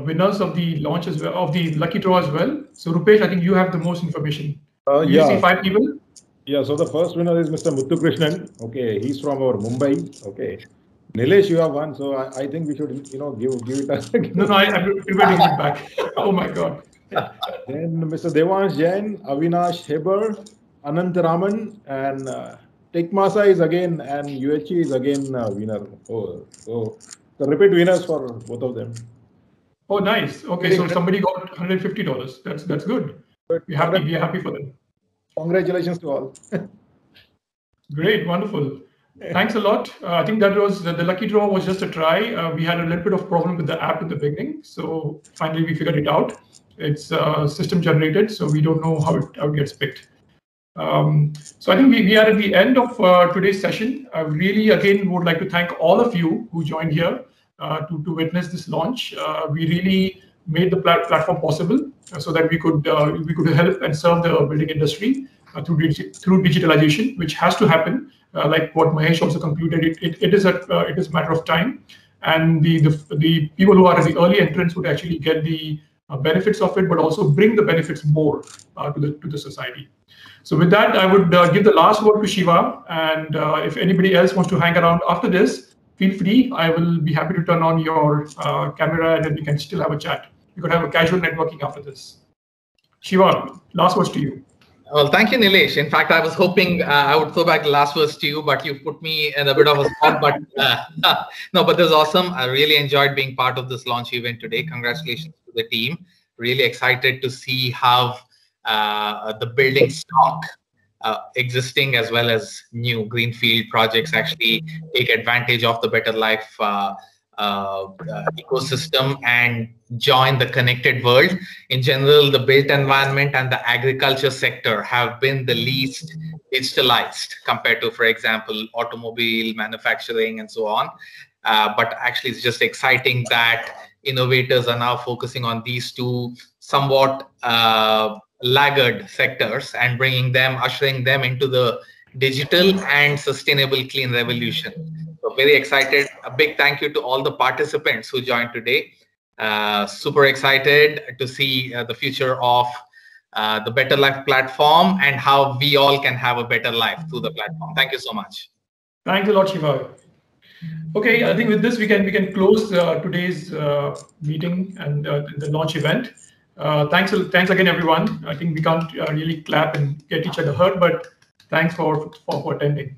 winners of the launch as well, of the lucky draw as well. So Rupesh, I think you have the most information. You see 5 people? Yeah, so the first winner is Mr. Muthukrishnan. Okay, he's from our Mumbai. Okay. Nilesh, you have one, so I think we should, give it a No, I'm reverting it back. Oh my God. Then Mr. Devansh Jain, Avinash Heber, Anantaraman, and Tekmasa is again, and UHE is again winner. So the repeat winners for both of them. Oh, nice. Okay, so somebody got $150. That's good. We're happy for them. Congratulations to all. Great, wonderful. Thanks a lot. I think that was the lucky draw was just a try. We had a little bit of problem with the app in the beginning, so finally we figured it out. It's system generated, so we don't know how it gets picked. So I think we are at the end of today's session. I really again would like to thank all of you who joined here to witness this launch. We really made the platform possible so that we could help and serve the building industry through digitalization, which has to happen. Like what Mahesh also concluded, it is a matter of time, and the people who are the early entrants would actually get the benefits of it, but also bring the benefits more to the society. So with that, I would give the last word to Shiva, and if anybody else wants to hang around after this, feel free. I will be happy to turn on your camera, and then we can still have a chat. We could have a casual networking after this. Shiva, last words to you. Well, thank you, Nilesh. In fact, I was hoping I would throw back the last words to you, but you put me in a bit of a spot. But no, but this is awesome. I really enjoyed being part of this launch event today. Congratulations to the team. Really excited to see how the building stock existing as well as new greenfield projects actually take advantage of the BtrLyf ecosystem and join the connected world. In general, the built environment and the agriculture sector have been the least digitalized compared to, for example, automobile manufacturing and so on. But actually, it's just exciting that innovators are now focusing on these two somewhat laggard sectors and ushering them into the digital and sustainable clean revolution. So very excited. A big thank you to all the participants who joined today. Super excited to see the future of the BtrLyf platform and how we all can have a better life through the platform. Thank you so much. Thanks a lot, Shiva. Okay, I think with this we can close today's meeting and the launch event. Thanks again, everyone. I think we can't really clap and get each other heard, but thanks for attending.